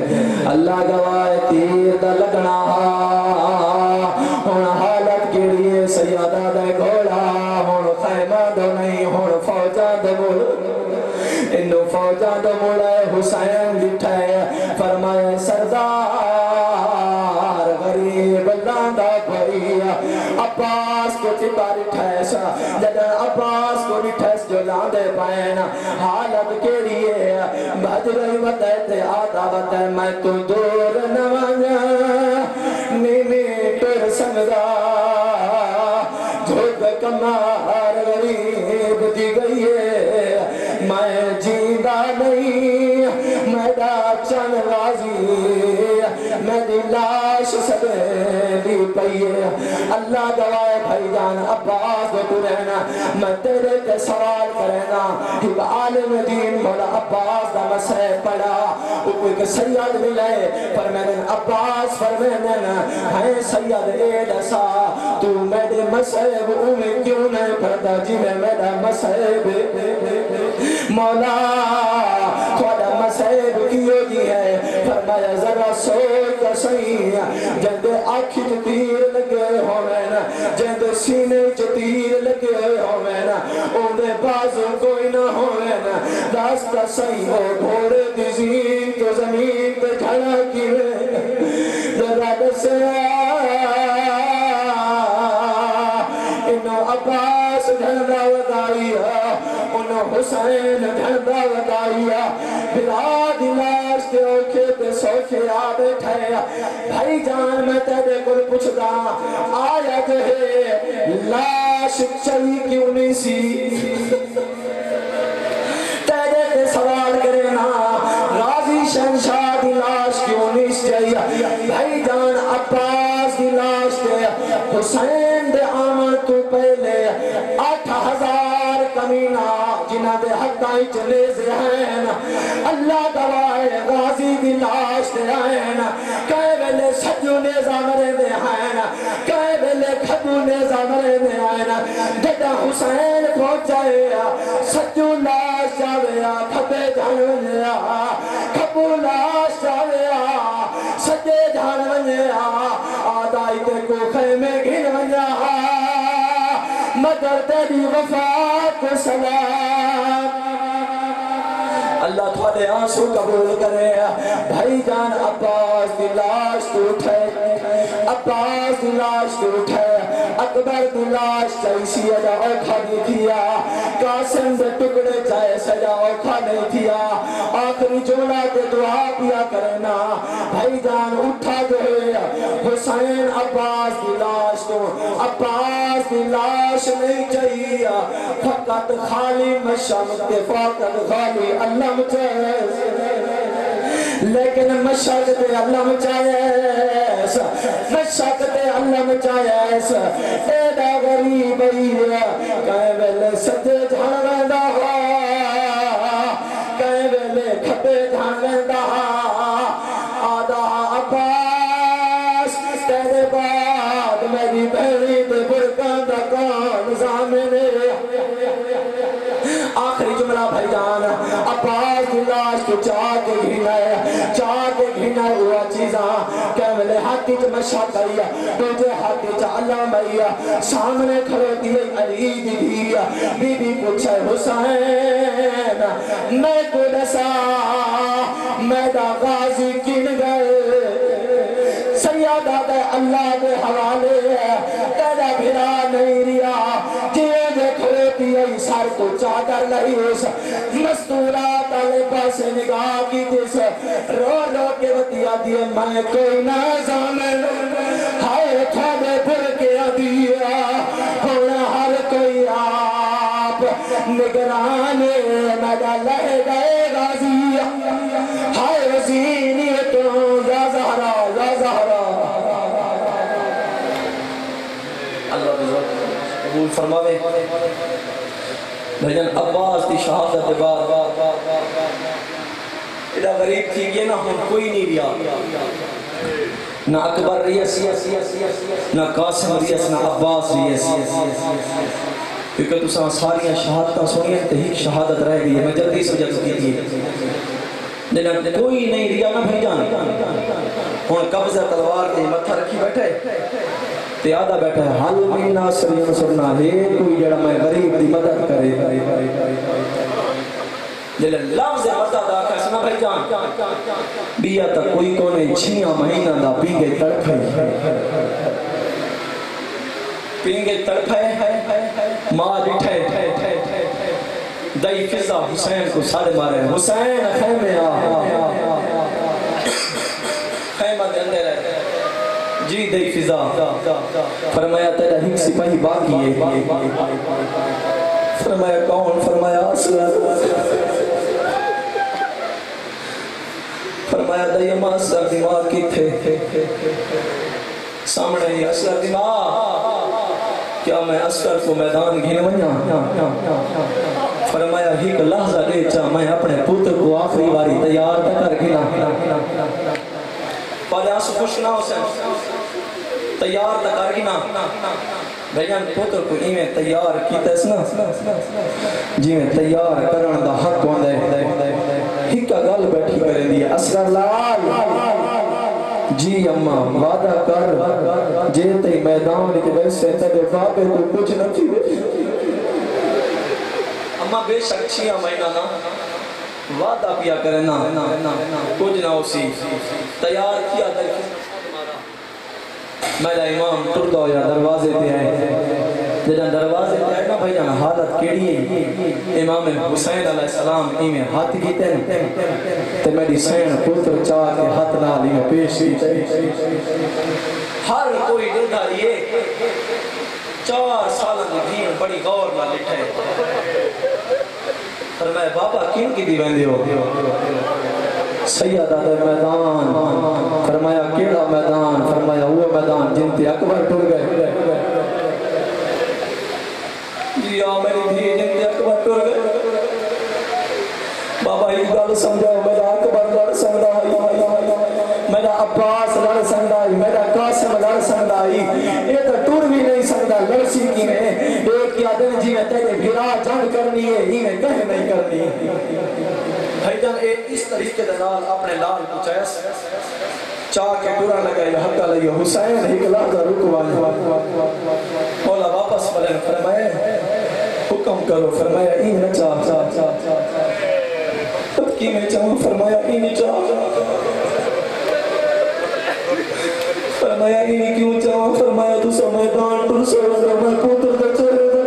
اللہ گواہ تیر دا لگنا ہون حالت کے لیے سیادہ دے گھوڑا ہون خیمہ دو نہیں ہون فوجہ دے بول انہو فوجہ دو موڑے حسین لٹھائے فرمائے سردار غریب لاندہ بھائی عباس کو چپا لٹھائے سا جدن عباس کو لٹھائے جو لاندے پائیں حالت کے لیے بھجرہی بتائے آدھا بتائے میں تو دور نوانیا نیمی پر سنگا جھوٹ کمار غریب دی گئی ہے میں جیندہ نہیں میرا چن غازی میری لاش سدے پئیے اللہ گواہ بھائی جان عباس کو رہنا میں تیرے کے سوال کرنا ایک عالم دین مولا عباس دا مسئلہ پڑا ایک سید ملے پر میں نے عباس فرمینا ہے سید اید سا تو میرے مسئلہ میں کیوں نہیں پڑھتا جی میں میرا مسئلہ مولا تھوڑا مسئلہ کیوں دی ہے فرمایا ذرا سوچ کا صحیح جند آنکھی تیر لگے ہوئے جند سینے تیر لگے ہوئے اوندے بازو کوئی نہ ہوئے راستہ صحیح ہو گھوڑے دی زین تو زمین پہ کھڑا کیے ذرا دسیا انہوں عباس ڈھنڈا ودائی انہوں حسین ڈھنڈا ودائی بلا دلاش کے اوکھے پہ سوکھے آ بیٹھے بھائی جان میں تیرے کو پوچھتا آیا جو ہے لاش چلی کیوں نہیں سی تیرے کے سوال کرے نا راضی شہنشاہ دی لاش کیوں نہیں چاہیے بھائی جان عباس دی لاش دے حسین دے آمن تو پہلے 8000 کمینہ جنہ دے حقائی چلے سے ہیں اللہ گواہ غازی دی لاش دے ہیں کہے ویلے سجو نے زامرے دے ہیں کہے ویلے کھبو نے زامرے دے ہیں جدہ حسین پہنچائے سجو لاش جاوے کھبے جانے کھبو لاش جاوے سجے جانے آدائی تے کو خیمے گھنویا مگر تیری وفات کو سلام اللہ تھوڑے آنسو قبول کرے بھائی جان عباس دی لاش تو اٹھے عباس دی لاش تو اٹھے اکبر دی لاش چیسی اجا اوکھا دی کیا قاسم دے ٹکڑے چاہے سجا اوکھا نہیں تھیا آخری جملہ دے دعا پیا کرنا بھائی جان اٹھا جو ہے حسین عباس دی لاش تو عباس دی لاش نہیں چاہیے فقط خالی مشم کے فقط خالی علم چاہیے لیکن مشق دے علم چاہیے مشق دے علم چاہیے ایڈا غریب کہیں ویلے سجے جھان ویندا کہیں ویلے کھبے جھان ویندا آدھا عباس تیرے بعد میری بہنی دے برکاں دا کون زامنے آخری جملہ بھائی جان عباس دی لاش کو چاہ کے گھنا ہوا چیزاں کیملے ہاتھی چ مشاق آئی دوجے ہاتھی چ علم آئی سامنے کھڑے دیئے علی دی دھیا بی بی پوچھے حسین میں کو دسا میدہ غازی کن گئے سیادہ دے اللہ دے حوالے تیرا بھرا نہیں ریا جیے دے کھڑے دیئے سار کو چادر لئیس مستورات آلے پاسے نگاہ کی دیس رو رو کے ودیا دیئے میں کوئی نہ زامن ہائے تھوڑے بھر کے دیا ہونا ہر کوئی آپ نگرانے مدہ لہ گئے غازی ہائے وزینی تو یا زہرا یا زہرا اللہ قبول فرماوے بھجن عباس دی شہادت کے بعد ایڈا غریب تھی گیا نہ ہم کوئی نہیں ریا نہ اکبر ریس نہ قاسم ریس نہ عباس ریس کیونکہ تساں ساریاں شہادتاں سنیاں تے ہی شہادت رہ گئی ہے میں جلدی سمجھا چکی تھی لیکن کوئی نہیں ریا نہ بھیجان ہن قبضہ تلوار تے متھا رکھی بیٹھے تے آدھا بیٹھا ہے حل من ناصر ینصرنا ہے کوئی جڑا میں غریب دی مدد کرے لیکن لفظ مدد آکھا سنا بھائی جان بیا تا کوئی کونے 6 مہینہ دا پینگے تڑپے ماں ڈٹھے دائی فضا حسین کو سارے مارے حسین خیمے خیمہ دے اندر ہے جی دائی فضا فرمایا تیرا ہی سپاہی باقی ہے فرمایا کون فرمایا اسلام فرمایا دائی اما اسلام دماغ کی تھے سامنے ہی اسلام دماغ کیا میں اسکر کو میدان گھنے ونیا فرمایا ہی کہ لحظہ دے چاہ میں اپنے پوتر کو آخری باری تیار کر گھنا پہلے آنسو خوش نہ ہو سن تیار کر گھنا بھیجان پوتر کو ایمیں تیار کیتا اس نا جی میں تیار کرن دا حق ہوندے ہی کا گل بیٹھی کریں دی اسکر لال جی اماں وعدہ کر جے تے میدان لکھ ویسے تیرے باپے تو کچھ نہ تھی اماں بے شک 6 مہینہ نا وعدہ پیا کرنا کچھ نہ اسی تیار کیا میرا امام ٹرتا ہو یا دروازے پہ آئے جنہاں دروازے پہ آئے نا بھائی جانا حالت کیڑی ہے امام حسین علیہ السلام ایمیں ہاتھ کیتے ہیں تے میری سین پتر چاہ کے ہاتھ نہ لیے پیش کیتے ہر کوئی دیکھا لیے 4 سالہ دین بڑی غور نہ لٹھے فرمایا بابا کیوں کی دیوین دیو سیدہ دے میدان فرمایا کیڑا میدان فرمایا وہ میدان جن تے اکبر ٹر گئے جی میری دھی جن تے اکبر ٹر گئے بابا ایک گل سمجھاؤ میرا اکبر لڑ سکتا میرا عباس لڑ سکتا میرا قاسم لڑ سکتا یہ تو ٹر بھی نہیں سکتا لڑسی کی میں ایک کیا دن جی میں تیرے بھرا جنگ کرنی ہے ہی میں کہیں نہیں کرنی بھائی جان اس طریقے دنال اپنے لال کو چیس چاہ کے ٹورا لگائی حقہ لئیو حسین ہی کلا دا رکوانے مولا واپس بلین فرمائے حکم کرو فرمایا این نہ چاہ اب کی میں چاہوں فرمایا این چاہ فرمایا این کیوں چاہوں فرمایا تو سمیدان ٹر سوڑا میں پوتر دا چہرے دا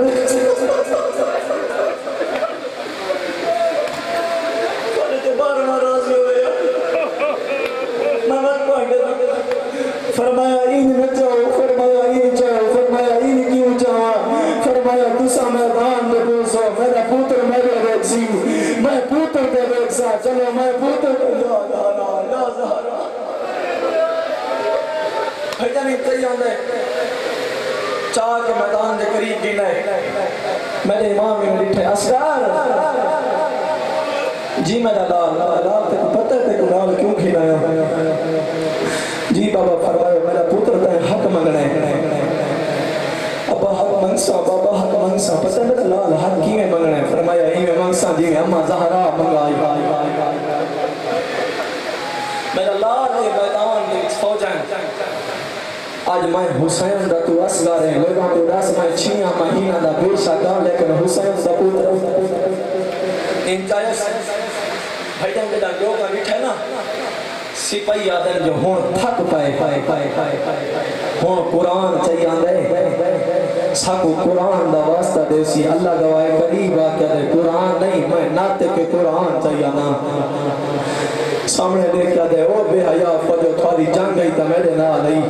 میرا پوتر میرے دیکھ سی میں پوتر دے دیکھ سا چلو میں پوتر لا لا لا لا زہرا بھائی جان اتنے آدھے چاہ کے میدان دے قریب گینا ہے میرے امام میں بیٹھے اصغر جی میرا لال تے پتہ تے کو لال کیوں کھلایا جی بابا فرمایا میرا پوتر تے حق منگنا ہے ابا حق منگسا بابا حق منگسا پتہ میرا لال حق کی میں منگنا ہے فرمایا ہی میں منگسا جی میں اماں زہرا منگائی میرا لال کے میدان میں فوجیں آج میں حسین دا تو اصغر ہے لوگوں کو دس میں 6 مہینہ دا بے شک ہوں لیکن حسین دا پوتر انچائس بھائی جان کے جان لوگوں بیٹھے نا سپاہی آدھر جو ہون تھک پائے ہون قرآن چاہیے آندھے ساکو قرآن دا واسطہ دے سی اللہ گواہ قریب آکے دے قرآن نہیں میں ناتے کے قرآن چاہیے نا سامنے دیکھا دے او بے حیاء فجو تھوڑی جان گئی تا میرے نہ لئی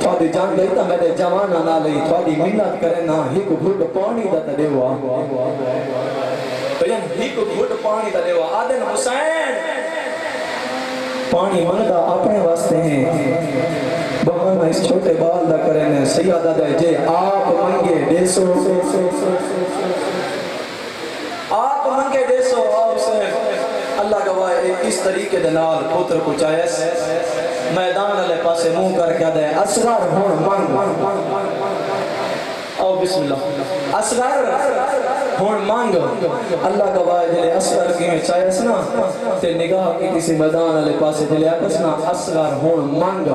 تھوڑی جان گئی تا میرے جوانا نہ لئی تھوڑی منت کرے نا ہک گھٹ پانی دا تا دیوا ہک گھٹ پانی دا دیوا آدن حسین پانی منگا اپنے واسطے ہیں بہن اس چھوٹے بال دا کرے نے سیادہ دے جے آپ منگے دیسو آپ منگے دیسو آپ سے اللہ گواہ اس طریقے دنال پوتر کو چاہیس میدان علیہ پاسے منہ کر کے دے اصغر ہون مانگ او بسم اللہ اصغر ہون مانگ اللہ گواہ جلے اصغر کی میں چاہیس نا تے نگاہ کی کسی میدان علیہ پاسے جلے آکس نا اصغر ہون مانگ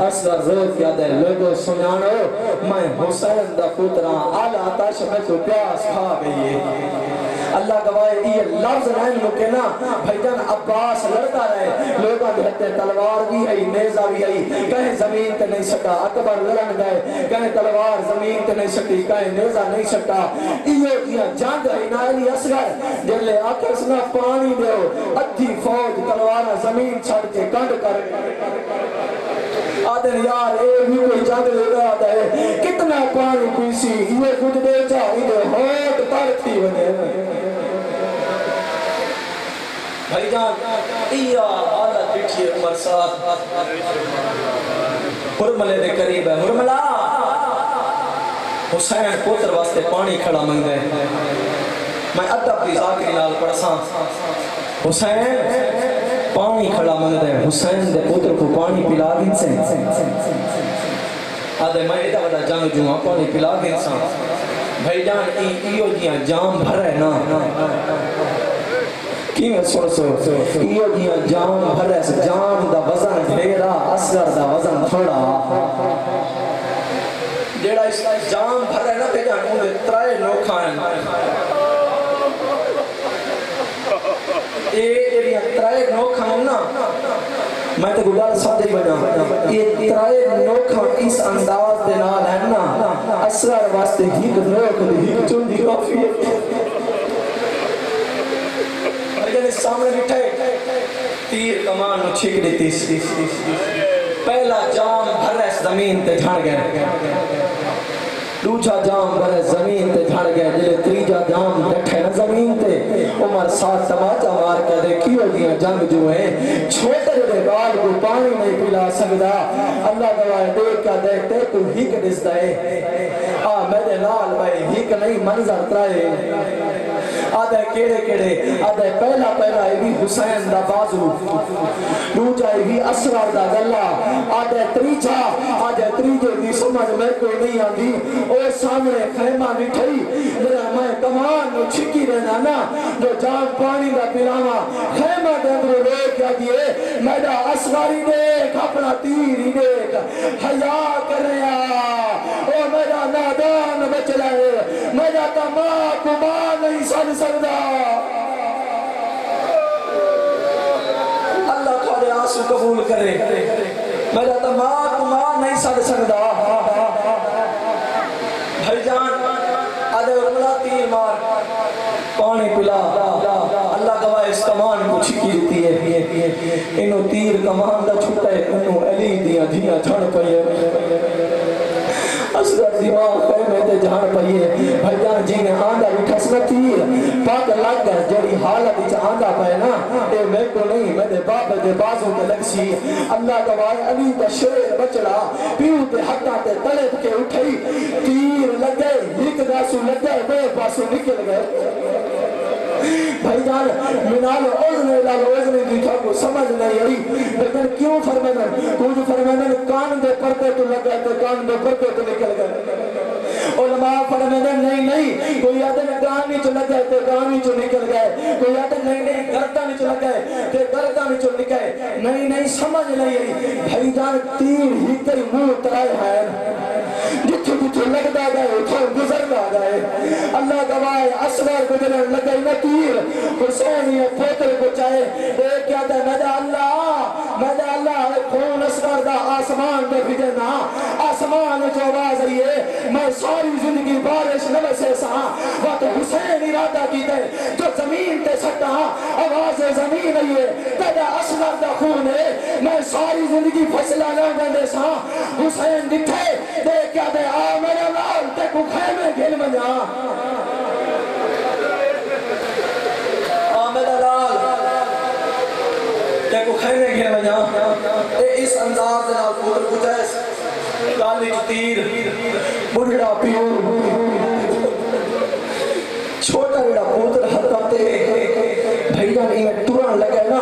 اصغر رو کیا دے لوگو سنانو میں حسین دا پوتران آل آتاش میں تو پیاس کھا گئی ہے اللہ گواہ یہ لفظ رہن لکے نا بھائی جان عباس لڑتا رہے لوگاں دھتے تلوار بھی آئی نیزہ بھی آئی کہیں زمین تے نہیں سکا اکبر لڑن گئے کہیں تلوار زمین تے نہیں سکتی کہیں نیزہ نہیں سکتا یہ کیا جنگ ہے نائلی اصغر جلے آکس نا پانی دیو ادھی فوج تلوار زمین چھڑ کے کنڈ کر آدھن یار اے بھی کوئی جنگ لے گا ہے کتنا پانی پیسی یہ کچھ دے چاہیے ہوت ترتی بنے بھائی جان ایا حالت بیٹھی عمر صاحب حرملے دے قریب ہے حرملہ حسین پوتر واسطے پانی کھڑا منگ دے میں ادب کی ذاکری نال پڑھساں حسین پانی کھڑا منگ دے حسین دے پوتر کو پانی پلا گن سے آدھے میں ایدہ بڑا جنگ جوہاں پانی پلا گن سا بھائی جان ایو جیاں جام بھر ہے نا کی میں سو ایو جیاں جام بھر ہے جام دا وزن ڈھیرا اصغر دا وزن تھوڑا جیڑا اس جام بھر ہے نا تے جان انہیں ترائے نوکھائن یہ ترائے نوکھائن نا میں تے گلال ساتھ ہی بنا یہ ترائے نوکھائن اس انداز دے نال ہے نا اصغر واسطے ہیک نوکھ دے ہیک چون دی کافی ہے لیکن اس سامنے بٹھے تیر کمان نو چھک دیتی پہلا جام بھر ہے زمین تے جھڑ گئے دوجا جام بھر زمین تے جھڑ گئے جلے تریجا جام ڈٹھے نا زمین تے عمر ساتھ تماچا مار کے دیکھیو دیا جنگ جو ہیں چھوٹے جلے بال کو پانی نہیں پلا سکتا اللہ گواہ دیکھ کا دیکھتے تو ہی کے دس دائے میرے لال بھائی ہی کے نہیں منظر ترائے آدھے کیڑے کیڑے آدھے پہلا یہ بھی حسین دا بازو دوجا یہ بھی اصغر دا گلہ آدھے تریجے دی سمجھ میں کوئی نہیں آدھی اور سامنے خیمہ نٹھئی میرا میں کمان نو چھکی رہنا نا جو جان پانی دا پلاما خیمہ دے اندر لے کیا دیئے میرا اصغری دیکھ اپنا تیری دیکھ حیاء کر رہا اور میرا نادان بچ لائے میرا تمام کمان نہیں سن سکتا اللہ تھوڑے آنسو قبول کرے میرا تمام کمان نہیں سن سکتا بھائی جان آدھے ارملا تیر مار پانی پلا اللہ گواہ اس کمان کو چھکی دیتی ہے انہوں تیر کمان دا چھوٹا ہے انہوں علی دیا دھیاں جھڑ پہے اصغر دی ماں خیمے تے جان پئیے بھائی جان جی نے آندا بھی ٹھسنا تھی پاک لگ گئے جڑی حالت وچ آندا پئے نا اے میں کو نہیں میں دے باپ دے بازو تے لگ سی اللہ گواہ علی دا شیر بچڑا پیو تے ہتھاں تے تلے کے اٹھئی تیر لگے ایک گاسو لگے بے پاسو نکل گئے بھائی جان منال اوزنے دی تھا کو سمجھ نہیں آئی لیکن کیوں فرمانا کچھ فرمانا کان دے پردے تو لگا تے کان دے پردے تو نکل گئے علماء فرمانا نہیں کوئی آدھے کان نہیں چ لگا تے کان نہیں چ نکل گئے کوئی آدھے نہیں گردن نہیں چ لگا تے گردن نہیں چ نکلے نہیں سمجھ نہیں آئی بھائی جان تیر ہی تے منہ ترائے ہیں جتھے جتھے لگدا گئے اتھے گزردا گئے اللہ گواہ اصغر گزرن لگے نہ تیر حسین یہ پوتر کو چاہے ایک کیا تھا میں اللہ کون اصغر دا آسمان دے بھیجنا آسمان جو آواز آئی ہے میں ساری زندگی بارش نہ سے سا وقت حسین ارادہ کی دے جو زمین تے سٹا آواز زمین آئی ہے تیرا اصغر دا خون ہے میں ساری زندگی فصلہ نہ بندے سا حسین دکھے دے کیا دے آ میرے لال تے کو خیمے گھل منجا کو خیمے گھر میں جہاں اس انداز دے نال پوتر کچھ لالی تیر بڑھڑا پیور چھوٹا بڑا پوتر ہتھاں تے بھائی جان ایویں ٹرن لگے نا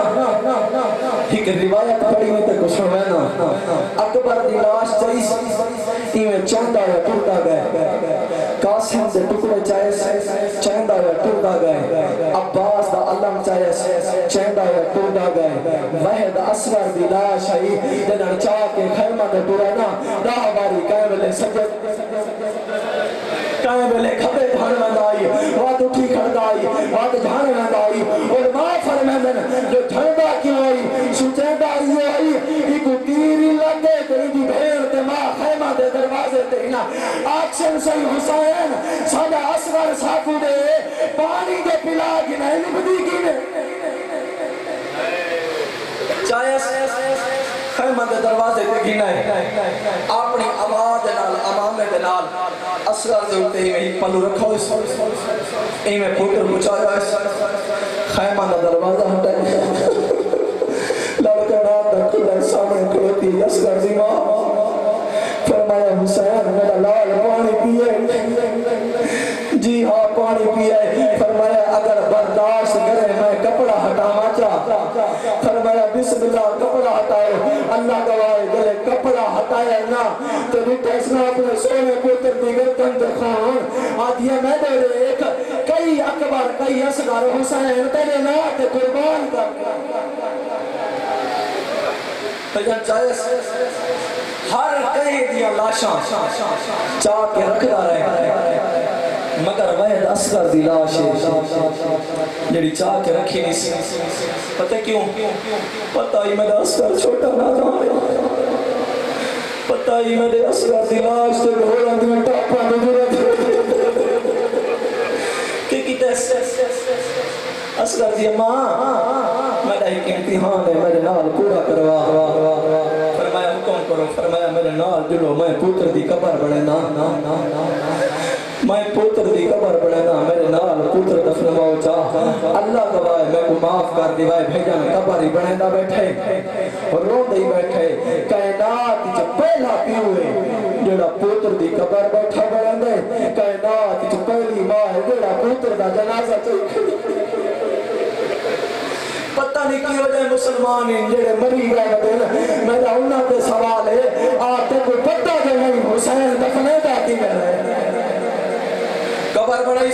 ایک روایت پڑھی میں تے کچھ سنانا اکبر دی لاش چاہیس ایویں چاندہ یا ٹوٹا گئے قاسم دے ٹکڑے چاہیس چاندہ یا ٹوٹا گئے عباس دا علم چاہیس چاندہ یا ٹوٹا گئے وحد اصغر دی لاش آئی جنہاں چاہ کے خیمہ دے ٹورا نا راہ باری کہے بلے سجد کہے بلے کھبے دھان میں دائی وات اٹھی کھڑدائی وات دھان میں دائی اور ماں فرمیدن جو دھنڈا کیوں آئی سچیندہ یہ آئی ایک تیری لگے کہیں دی بھیڑ تے ماں خیمہ دے دروازے تے ہنا آکشن سی حسین سادہ اصغر ساکو دے پانی دے پلا کی نہیں نبدی کی نے چاہے خیمہ دے دروازے تے گھنا ہے اپنی آواز نال امامے دے نال اصغر دے ہوتے ہی میں پلو رکھو اس ای میں پوتر بچایا اس خیمہ دے دروازہ ہٹائے لڑکا نام دا کھلا سامنے کھلوتی اصغر دی ماں فرمایا حسین میرا لال پانی پیئے جی ہاں پانی پیئے فرمایا اگر برداشت کرے میں کپڑا ہٹانا چاہ فرمایا بسم اللہ کپڑا ہٹائے اللہ گواہ گلے کپڑا ہٹایا نا تو ریٹیسنا اپنے سونے پوتر دی گردن تے خان آدھیا میں دے ایک کئی اکبر کئی اصغر حسین تیرے نا تے قربان کر تجھن چاہے ہر کہیں دیا لاشاں چاہ کے رکھتا رہے مگر وحد اصغر دی لاش جڑی چاہ کے رکھی نہیں سی پتہ کیوں پتہ ہی میرا اصغر چھوٹا نادان ہے پتہ ہی میرے اصغر دی لاش تے گھوڑا دی ٹاپا نظرت کہ کتے اصغر دی ماں میرا ایک امتحان ہے میرے نال پورا کروا فرمایا حکم کرو فرمایا میرے نال جلو میں پوتر دی قبر بڑے نا میں پوتر دی قبر بڑے نا میرے نال پوتر دفنواؤ چاہ اللہ گواہ میں کو معاف کر دیوائے بھیجا میں قبر ہی بڑے نا بیٹھے اور رو دے بیٹھے کائنات جو پہلا پیوئے جڑا پوتر دی قبر بیٹھا بڑے دے کائنات جو پہلی ماں ہے جڑا پوتر دا جنازہ چاہیے پتہ نہیں کی وجہ مسلمان ہیں جڑے مری گئے دن میرا انہاں تے سوال ہے آتے کوئی پتہ کہ نہیں حسین دفنے دا کی میں رہے قبر بڑھائی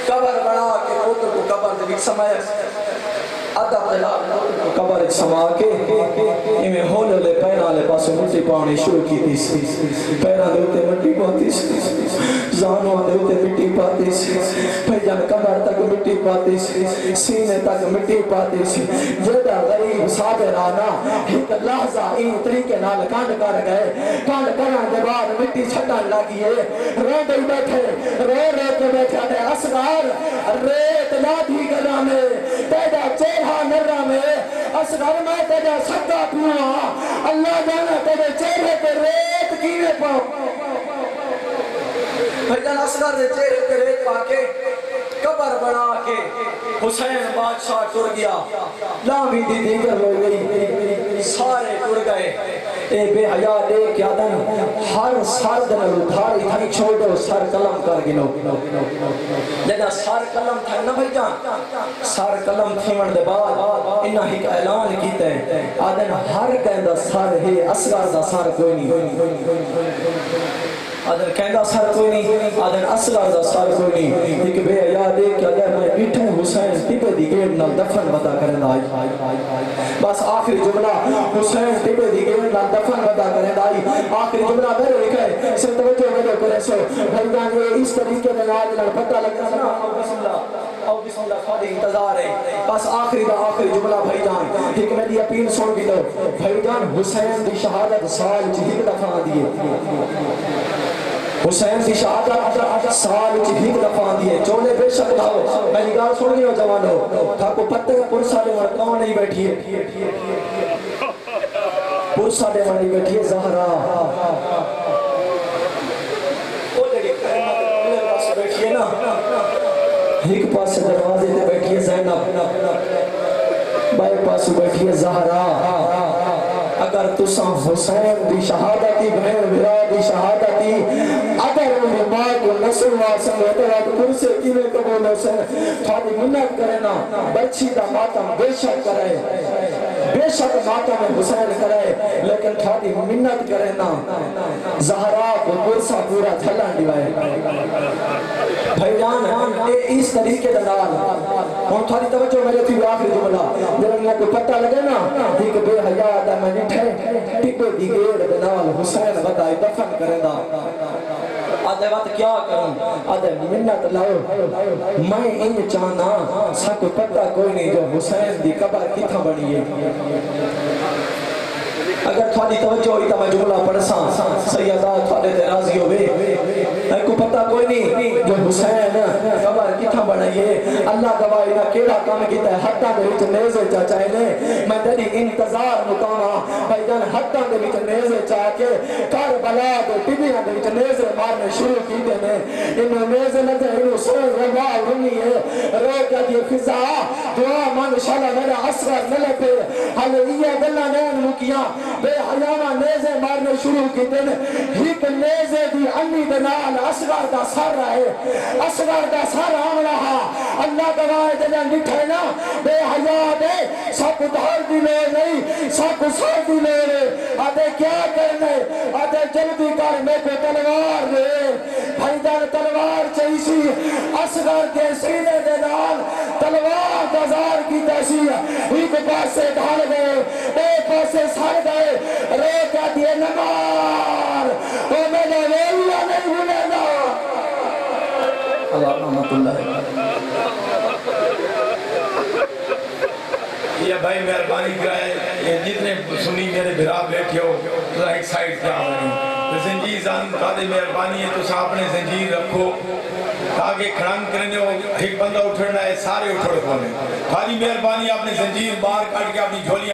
قبر بڑھا کے پوتر کو قبر دے بھی سمایا آدھا پہلا قبر ایک سما کے میں ہولے لے پیرا لے پاسے مٹی پاؤنی شروع کی تھی پیرا دے ہوتے مٹی پاتی سی زانوں دے ہوتے مٹی پاتی سی پیجان کمر تک مٹی پاتی سی سینے تک مٹی پاتی سی جدہ غریب صابر آنا ایک لحظہ این طریقے نال کانڈ کر گئے کانڈ کرن دے بعد مٹی چھٹن لگی ہے رو دے بیٹھے رو کے بیٹھا دے اصغر ریت لادھی گلا میں تیجا چہرہ نرہ میں اصغر میں تیجا سکا پیوا اللہ جانا تیرے چہرے پہ ریت کیوے پاؤ بھائی جان اصغر دے چہرے پہ ریت پا کے قبر بنا کے حسین بادشاہ ٹر گیا، لاوی دی دیگر ہو گئی، سارے ٹر گئے۔ اے بے حیا دیکھ کے آدم ہر سر دن دھاڑی تھائی چھوڑو سر قلم کر گنو، جنہا سر قلم تھا نا بھائی جان، سر قلم تھیمن دے بعد انہا ہی اعلان کیتا ہے آدم ہر کہندہ سر ہے، اصغر دا سر کوئی نہیں، آدھر کہندہ سر کوئی نہیں، آدھر اصغر دا سر کوئی نہیں، ایک بے حیا دیکھ کہ اگر میں بیٹھے حسین ٹپے دی گیٹ نال دفن بتا کریں آئی، بس آخری جملہ حسین ٹپے دی گیٹ نال دفن بتا کریں آئی، آخری جملہ میرے لکھا ہے سر توجہ میرے کرے سو بھائی جان یہ اس طریقے میں نال نال پتہ لگا نا او بسم اللہ خواہ انتظار ہے، بس آخری دا آخری جملہ بھائی جان ایک میں دی اپیل سن بھی دو بھائی جان حسین دی شہادت سال جہید دفعہ دیئے، حسین کی شہادت سال ہی دفعہ دیئے، چولے بے شک لاؤ میں نگاہ سن گئی ہو جوانو تھا کو پتے کا پرسا دے مر کون نہیں بیٹھی ہے، پرسا دے مر نہیں بیٹھی ہے زہرا، وہ جڑی میرے پاس بیٹھی ہے نا، ایک پاس دروازے تے بیٹھی ہے زینب، بائے پاس بیٹھی ہے زہرا، اگر تساں حسین دی شہادتی بہن بھرا دی شہادتی اگر انہیں ماں کو نسل واسن ہوتا ہے تو پھر سے کیوے قبول حسین تھوڑی منت کرنا بچی دا ماتم بے شک کرے، بے شک ماتم حسین کرے لیکن تھوڑی منت کرنا زہرا کو پرسا پورا تھلان دیوائے بھائی جان اس طریقے دلال ہم تھوڑی توجہ میرے تھی آخری جملہ جب انہیں کو پتہ لگے نا ایک بے حیات ہے میں نٹھے ٹپے دی گیڑ دنال حسین غدائی دفن کرے دا آدھے وقت کیا کروں آدھے منت لاؤ میں ان چاہنا سا کو پتہ کوئی نہیں جو حسین دی قبر کتھا بڑی ہے، اگر تھوڑی توجہ ہوئی تو میں جملہ پڑھساں سیدہ تھوڑے تے راضی ہوئے میں کو پتہ کوئی نہیں جو حسین قبر کتھا بنائیے، اللہ گواہی نہ کیڑا کام کیتا ہے حتہ دے وچ نیزے چاچائے نے میں تیری انتظار مکانا بھائی جان حتہ دے وچ نیزے چاہ کے کربلا دے ٹبیاں دے وچ نیزے مارنے شروع کیتے نے انہوں نیزے لگے انہوں سوئے ربا رنی ہے رو کیا دی فضا دعا مان شاءاللہ میرا اصغر ملے پہ حلیہ گلہ نین مکیاں بے حیامہ نیزے مارنے شروع کیتے نے ہیک نیزے دی انی دنال اصغر دا سر رہے، اصغر دا سر آم رہا اللہ گواہ دلیں نٹھے نا بے حیاء دے سب دھار دی لے نہیں سب سر دی لے رہے آدھے کیا کرنے آدھے جلدی کر میں کو تلوار دے بھائی جان تلوار چاہیسی اصغر کے سینے دنال تلوار دزار کی تیسی ایک پاسے دھار گئے ایک پاسے سر گئے رو کیا دیے نمار او میرے ویلہ نہیں بھولے گا اللہ رحمت اللہ یہ بھائی مہربانی کرائے یہ جتنے سنی میرے بھرا بیٹھے ہو تو ایک سائٹ کیا ہوئی زنجیر زان قادر مہربانی ہے تو اپنے زنجیر رکھو تاکہ کھڑان کرنے ہو ایک بندہ اٹھنا ہے سارے اٹھڑ کھولیں، خالی مہربانی اپنے زنجیر باہر کاٹ کے اپنی جھولی